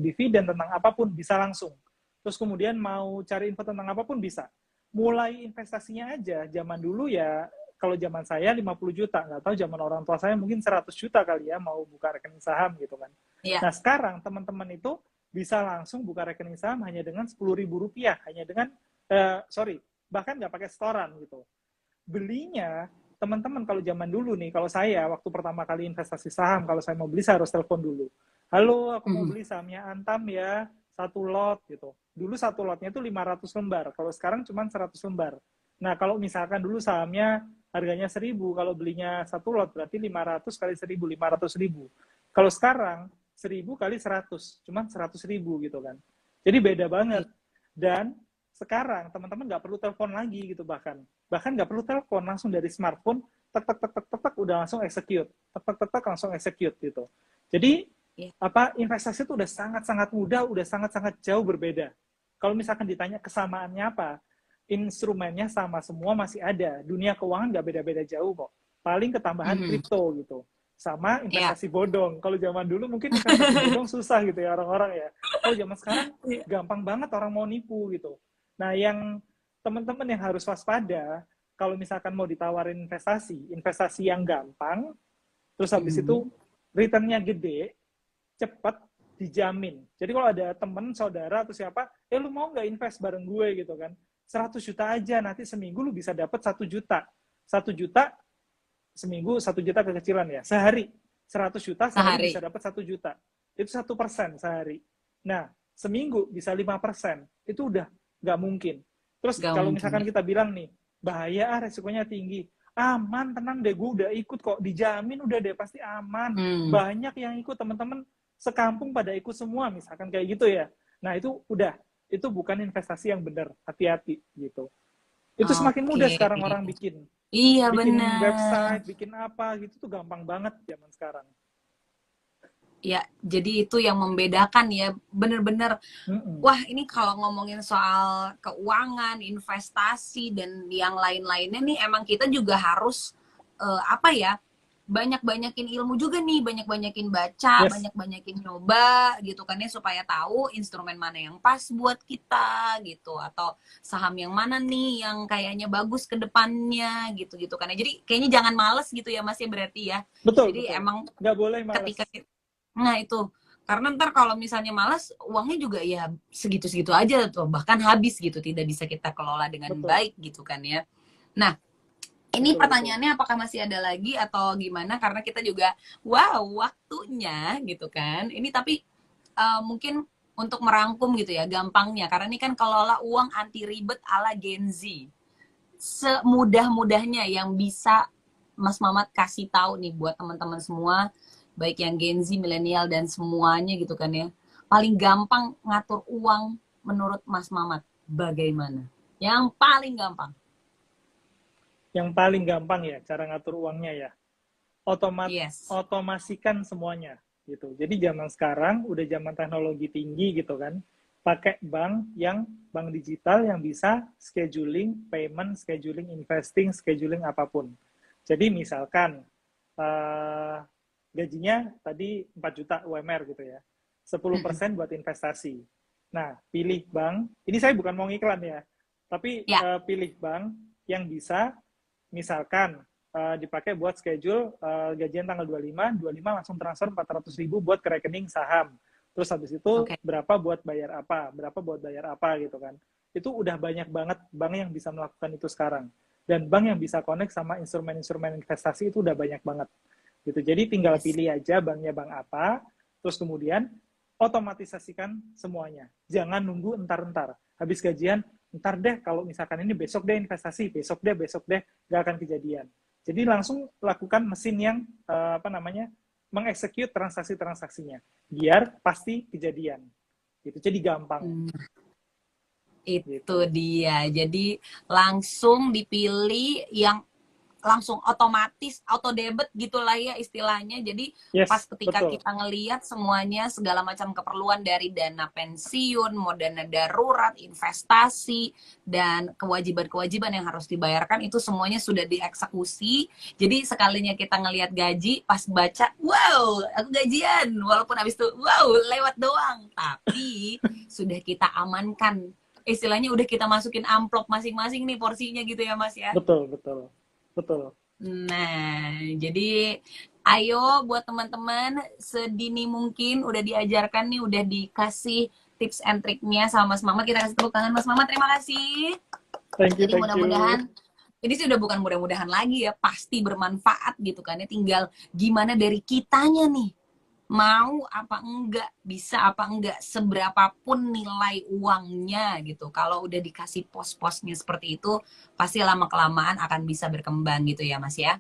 dividen, tentang apapun bisa langsung. Terus kemudian mau cari info tentang apapun bisa. Mulai investasinya aja, zaman dulu ya, kalau zaman saya 50 juta, nggak tahu zaman orang tua saya mungkin 100 juta kali ya, mau buka rekening saham gitu kan. Iya. Nah sekarang teman-teman itu bisa langsung buka rekening saham hanya dengan 10.000 rupiah, hanya dengan, bahkan nggak pakai setoran gitu. Belinya, teman-teman kalau zaman dulu nih, kalau saya waktu pertama kali investasi saham, kalau saya mau beli saya harus telepon dulu. Halo, aku mau beli sahamnya Antam ya, satu lot gitu. Dulu satu lotnya itu 500 lembar, kalau sekarang cuma 100 lembar. Nah, kalau misalkan dulu sahamnya harganya 1.000, kalau belinya satu lot berarti 500 kali 1.000, 500.000. Kalau sekarang 1.000 kali 100, cuma 100.000 gitu kan. Jadi beda banget. Dan sekarang teman-teman nggak perlu telepon lagi gitu, bahkan nggak perlu telepon, langsung dari smartphone tek tek tek tek tek, tek udah langsung execute, tek tek tek tek langsung execute gitu. Jadi Iya. investasi itu udah sangat-sangat mudah, udah sangat-sangat jauh berbeda. Kalau misalkan ditanya kesamaannya apa, instrumennya sama semua, masih ada. Dunia keuangan nggak beda-beda jauh kok. Paling ketambahan kripto gitu. Sama Iya. investasi bodong. Kalau zaman dulu mungkin investasi bodong susah gitu ya orang-orang ya. Kalau zaman sekarang gampang banget orang mau nipu gitu. Nah, yang teman-teman yang harus waspada, kalau misalkan mau ditawarin investasi yang gampang, terus habis itu return-nya gede, cepat, dijamin. Jadi kalau ada temen, saudara, atau siapa, lu mau nggak invest bareng gue gitu kan? 100 juta aja, nanti seminggu lu bisa dapat 1 juta. 1 juta seminggu, 1 juta kekecilan ya. Sehari, 100 juta sehari bisa Sehari. dapat 1 juta. Itu 1% sehari. Nah, seminggu bisa 5%. Itu udah nggak mungkin. Terus Gak kalau mungkin misalkan ya. kita bilang nih, bahaya resikonya tinggi. Aman, tenang deh, gue udah ikut kok. Dijamin udah deh, pasti aman. Banyak yang ikut, teman-teman sekampung pada ikut semua, misalkan kayak gitu ya. Nah, itu udah. Itu bukan investasi yang benar. Hati-hati gitu. Itu semakin Oke. mudah sekarang orang bikin. Iya Bikin benar. website, bikin apa gitu tuh gampang banget zaman sekarang. Ya, jadi itu yang membedakan ya. Bener-bener. Mm-mm. Wah, ini kalau ngomongin soal keuangan, investasi, dan yang lain-lainnya nih, emang kita juga harus, apa ya, banyak-banyakin ilmu juga nih, banyak-banyakin baca, Yes, banyak-banyakin nyoba gitu kan ya, supaya tahu instrumen mana yang pas buat kita gitu, atau saham yang mana nih yang kayaknya bagus ke depannya gitu-gitu kan ya. Jadi kayaknya jangan males gitu ya Mas ya, berarti ya. betul, Jadi betul. emang Nggak boleh ketika males. nah itu, karena ntar kalau misalnya malas, uangnya juga ya segitu-segitu aja tuh, bahkan habis gitu, tidak bisa kita kelola dengan Betul, baik gitu kan ya. Nah, ini betul, betul. pertanyaannya apakah masih ada lagi atau gimana? Karena kita juga, wow, waktunya gitu kan. Ini tapi mungkin untuk merangkum gitu ya, gampangnya. Karena ini kan kelola uang anti ribet ala Gen Z. Semudah-mudahnya yang bisa Mas Mamat kasih tahu nih buat teman-teman semua, baik yang Gen Z, milenial dan semuanya gitu kan ya. Paling gampang ngatur uang menurut Mas Mamat bagaimana? Yang paling gampang. Yang paling gampang ya cara ngatur uangnya ya. Yes. Otomasikan semuanya gitu. Jadi zaman sekarang udah zaman teknologi tinggi gitu kan. Pakai bank digital yang bisa scheduling payment, scheduling investing, scheduling apapun. Jadi misalkan uh, gajinya tadi 4 juta UMR gitu ya. 10% buat investasi. Nah, pilih bank. Ini saya bukan mau ngiklan ya. Tapi Ya. pilih bank yang bisa misalkan dipakai buat schedule gajian tanggal 25 langsung transfer 400.000 buat ke rekening saham. Terus habis itu Oke. berapa buat bayar apa gitu kan. Itu udah banyak banget bank yang bisa melakukan itu sekarang. Dan bank yang bisa connect sama instrumen-instrumen investasi itu udah banyak banget. Gitu. Jadi tinggal Yes. pilih aja banknya bank apa, terus kemudian otomatisasikan semuanya. Jangan nunggu entar-entar. Habis gajian, ntar deh kalau misalkan ini besok deh investasi, besok deh, nggak akan kejadian. Jadi langsung lakukan mesin yang mengeksekut transaksi-transaksinya, biar pasti kejadian. Gitu. Jadi gampang. Itu Gitu. dia. Jadi langsung dipilih yang langsung otomatis auto debit gitulah ya istilahnya. Jadi pas Yes, ketika betul. kita ngelihat semuanya segala macam keperluan dari dana pensiun, mau dana darurat, investasi dan kewajiban-kewajiban yang harus dibayarkan itu semuanya sudah dieksekusi. Jadi sekalinya kita ngelihat gaji pas baca, wow, aku gajian walaupun habis itu wow, lewat doang. Tapi sudah kita amankan. Istilahnya udah kita masukin amplop masing-masing nih porsinya gitu ya Mas ya. Betul, betul. Betul. Nah, jadi ayo buat teman-teman sedini mungkin udah diajarkan nih, udah dikasih tips and triknya sama Mas Mamat. Kita kasih tepuk tangan Mas Mamat, terima kasih. Thank you, Jadi thank you. mudah-mudahan ini sih udah bukan mudah-mudahan lagi ya, pasti bermanfaat gitu kan ya. Tinggal gimana dari kitanya nih, mau apa enggak, bisa apa enggak, seberapapun nilai uangnya gitu. Kalau udah dikasih pos-posnya seperti itu, pasti lama-kelamaan akan bisa berkembang gitu ya Mas ya.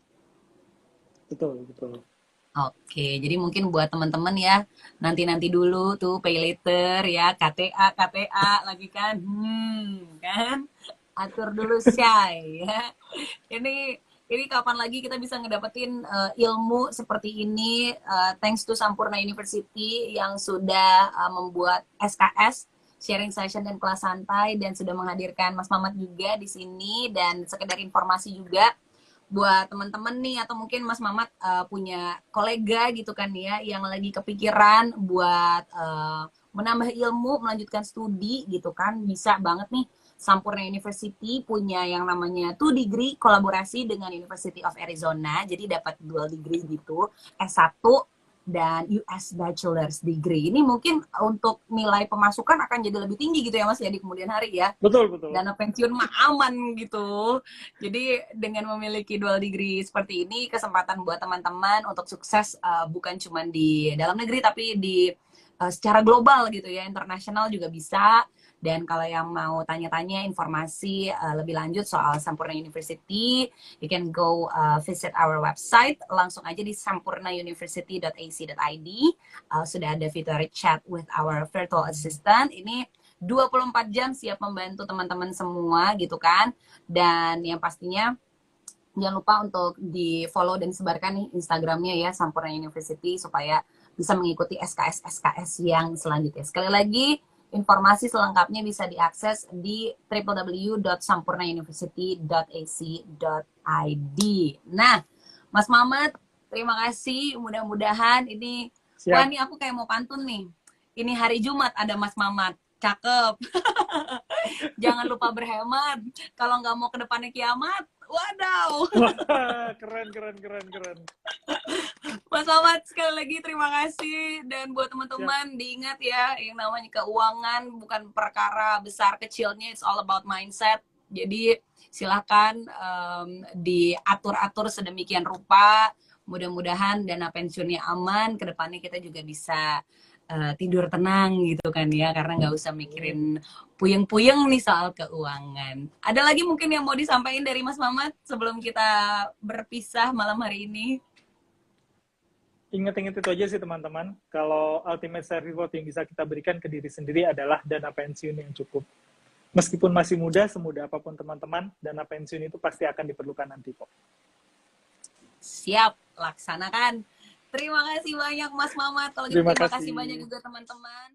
Betul, betul. Oke, jadi mungkin buat teman-teman ya, nanti-nanti dulu tuh pay later ya, KTA, KTA lagi kan, kan, atur dulu Syai ya. Ini ini kapan lagi kita bisa ngedapetin ilmu seperti ini, thanks to Sampurna University yang sudah membuat SKS, sharing session dan kelas santai, dan sudah menghadirkan Mas Mamat juga di sini, dan sekedar informasi juga buat teman-teman nih atau mungkin Mas Mamat punya kolega gitu kan ya yang lagi kepikiran buat menambah ilmu, melanjutkan studi gitu kan, bisa banget nih. Sampurna University punya yang namanya 2 degree kolaborasi dengan University of Arizona, jadi dapat dual degree gitu, S1 dan US Bachelor's Degree. Ini mungkin untuk nilai pemasukan akan jadi lebih tinggi gitu ya Mas ya di kemudian hari ya. Betul, betul. Dana pensiun mah aman gitu. Jadi dengan memiliki dual degree seperti ini, kesempatan buat teman-teman untuk sukses bukan cuma di dalam negeri tapi di secara global gitu ya, internasional juga bisa. Dan kalau yang mau tanya-tanya informasi lebih lanjut soal Sampurna University, you can go visit our website, langsung aja di sampurnauniversity.ac.id. Sudah ada fitur chat with our virtual assistant. Ini 24 jam siap membantu teman-teman semua gitu kan. Dan yang pastinya jangan lupa untuk di follow dan sebarkan nih Instagramnya ya, Sampurna University, supaya bisa mengikuti SKS-SKS yang selanjutnya. Sekali lagi, informasi selengkapnya bisa diakses di www.sampurnauniversity.ac.id. Nah, Mas Mamat, terima kasih. Mudah-mudahan ini, wah Siap. ini aku kayak mau pantun nih. Ini hari Jumat ada Mas Mamat. Cakep. Jangan lupa berhemat. Kalau nggak mau ke depannya kiamat, wadaw. Wah, keren, keren, keren, keren. Mas Mamat, sekali lagi terima kasih. Dan buat Siap. teman-teman, diingat ya, yang namanya keuangan bukan perkara besar kecilnya, it's all about mindset. Jadi silakan diatur-atur sedemikian rupa. Mudah-mudahan dana pensiunnya aman. Kedepannya kita juga bisa tidur tenang gitu kan ya, karena nggak usah mikirin puyeng-puyeng nih soal keuangan. Ada lagi mungkin yang mau disampaikan dari Mas Mamat sebelum kita berpisah malam hari ini? Ingat-ingat itu aja sih teman-teman. Kalau ultimate reward yang bisa kita berikan ke diri sendiri adalah dana pensiun yang cukup. Meskipun masih muda, semuda apapun teman-teman, dana pensiun itu pasti akan diperlukan nanti kok. Siap, laksanakan. Terima kasih banyak Mas Mamat. Kalau gitu Terima terima kasih banyak kasih. juga teman-teman.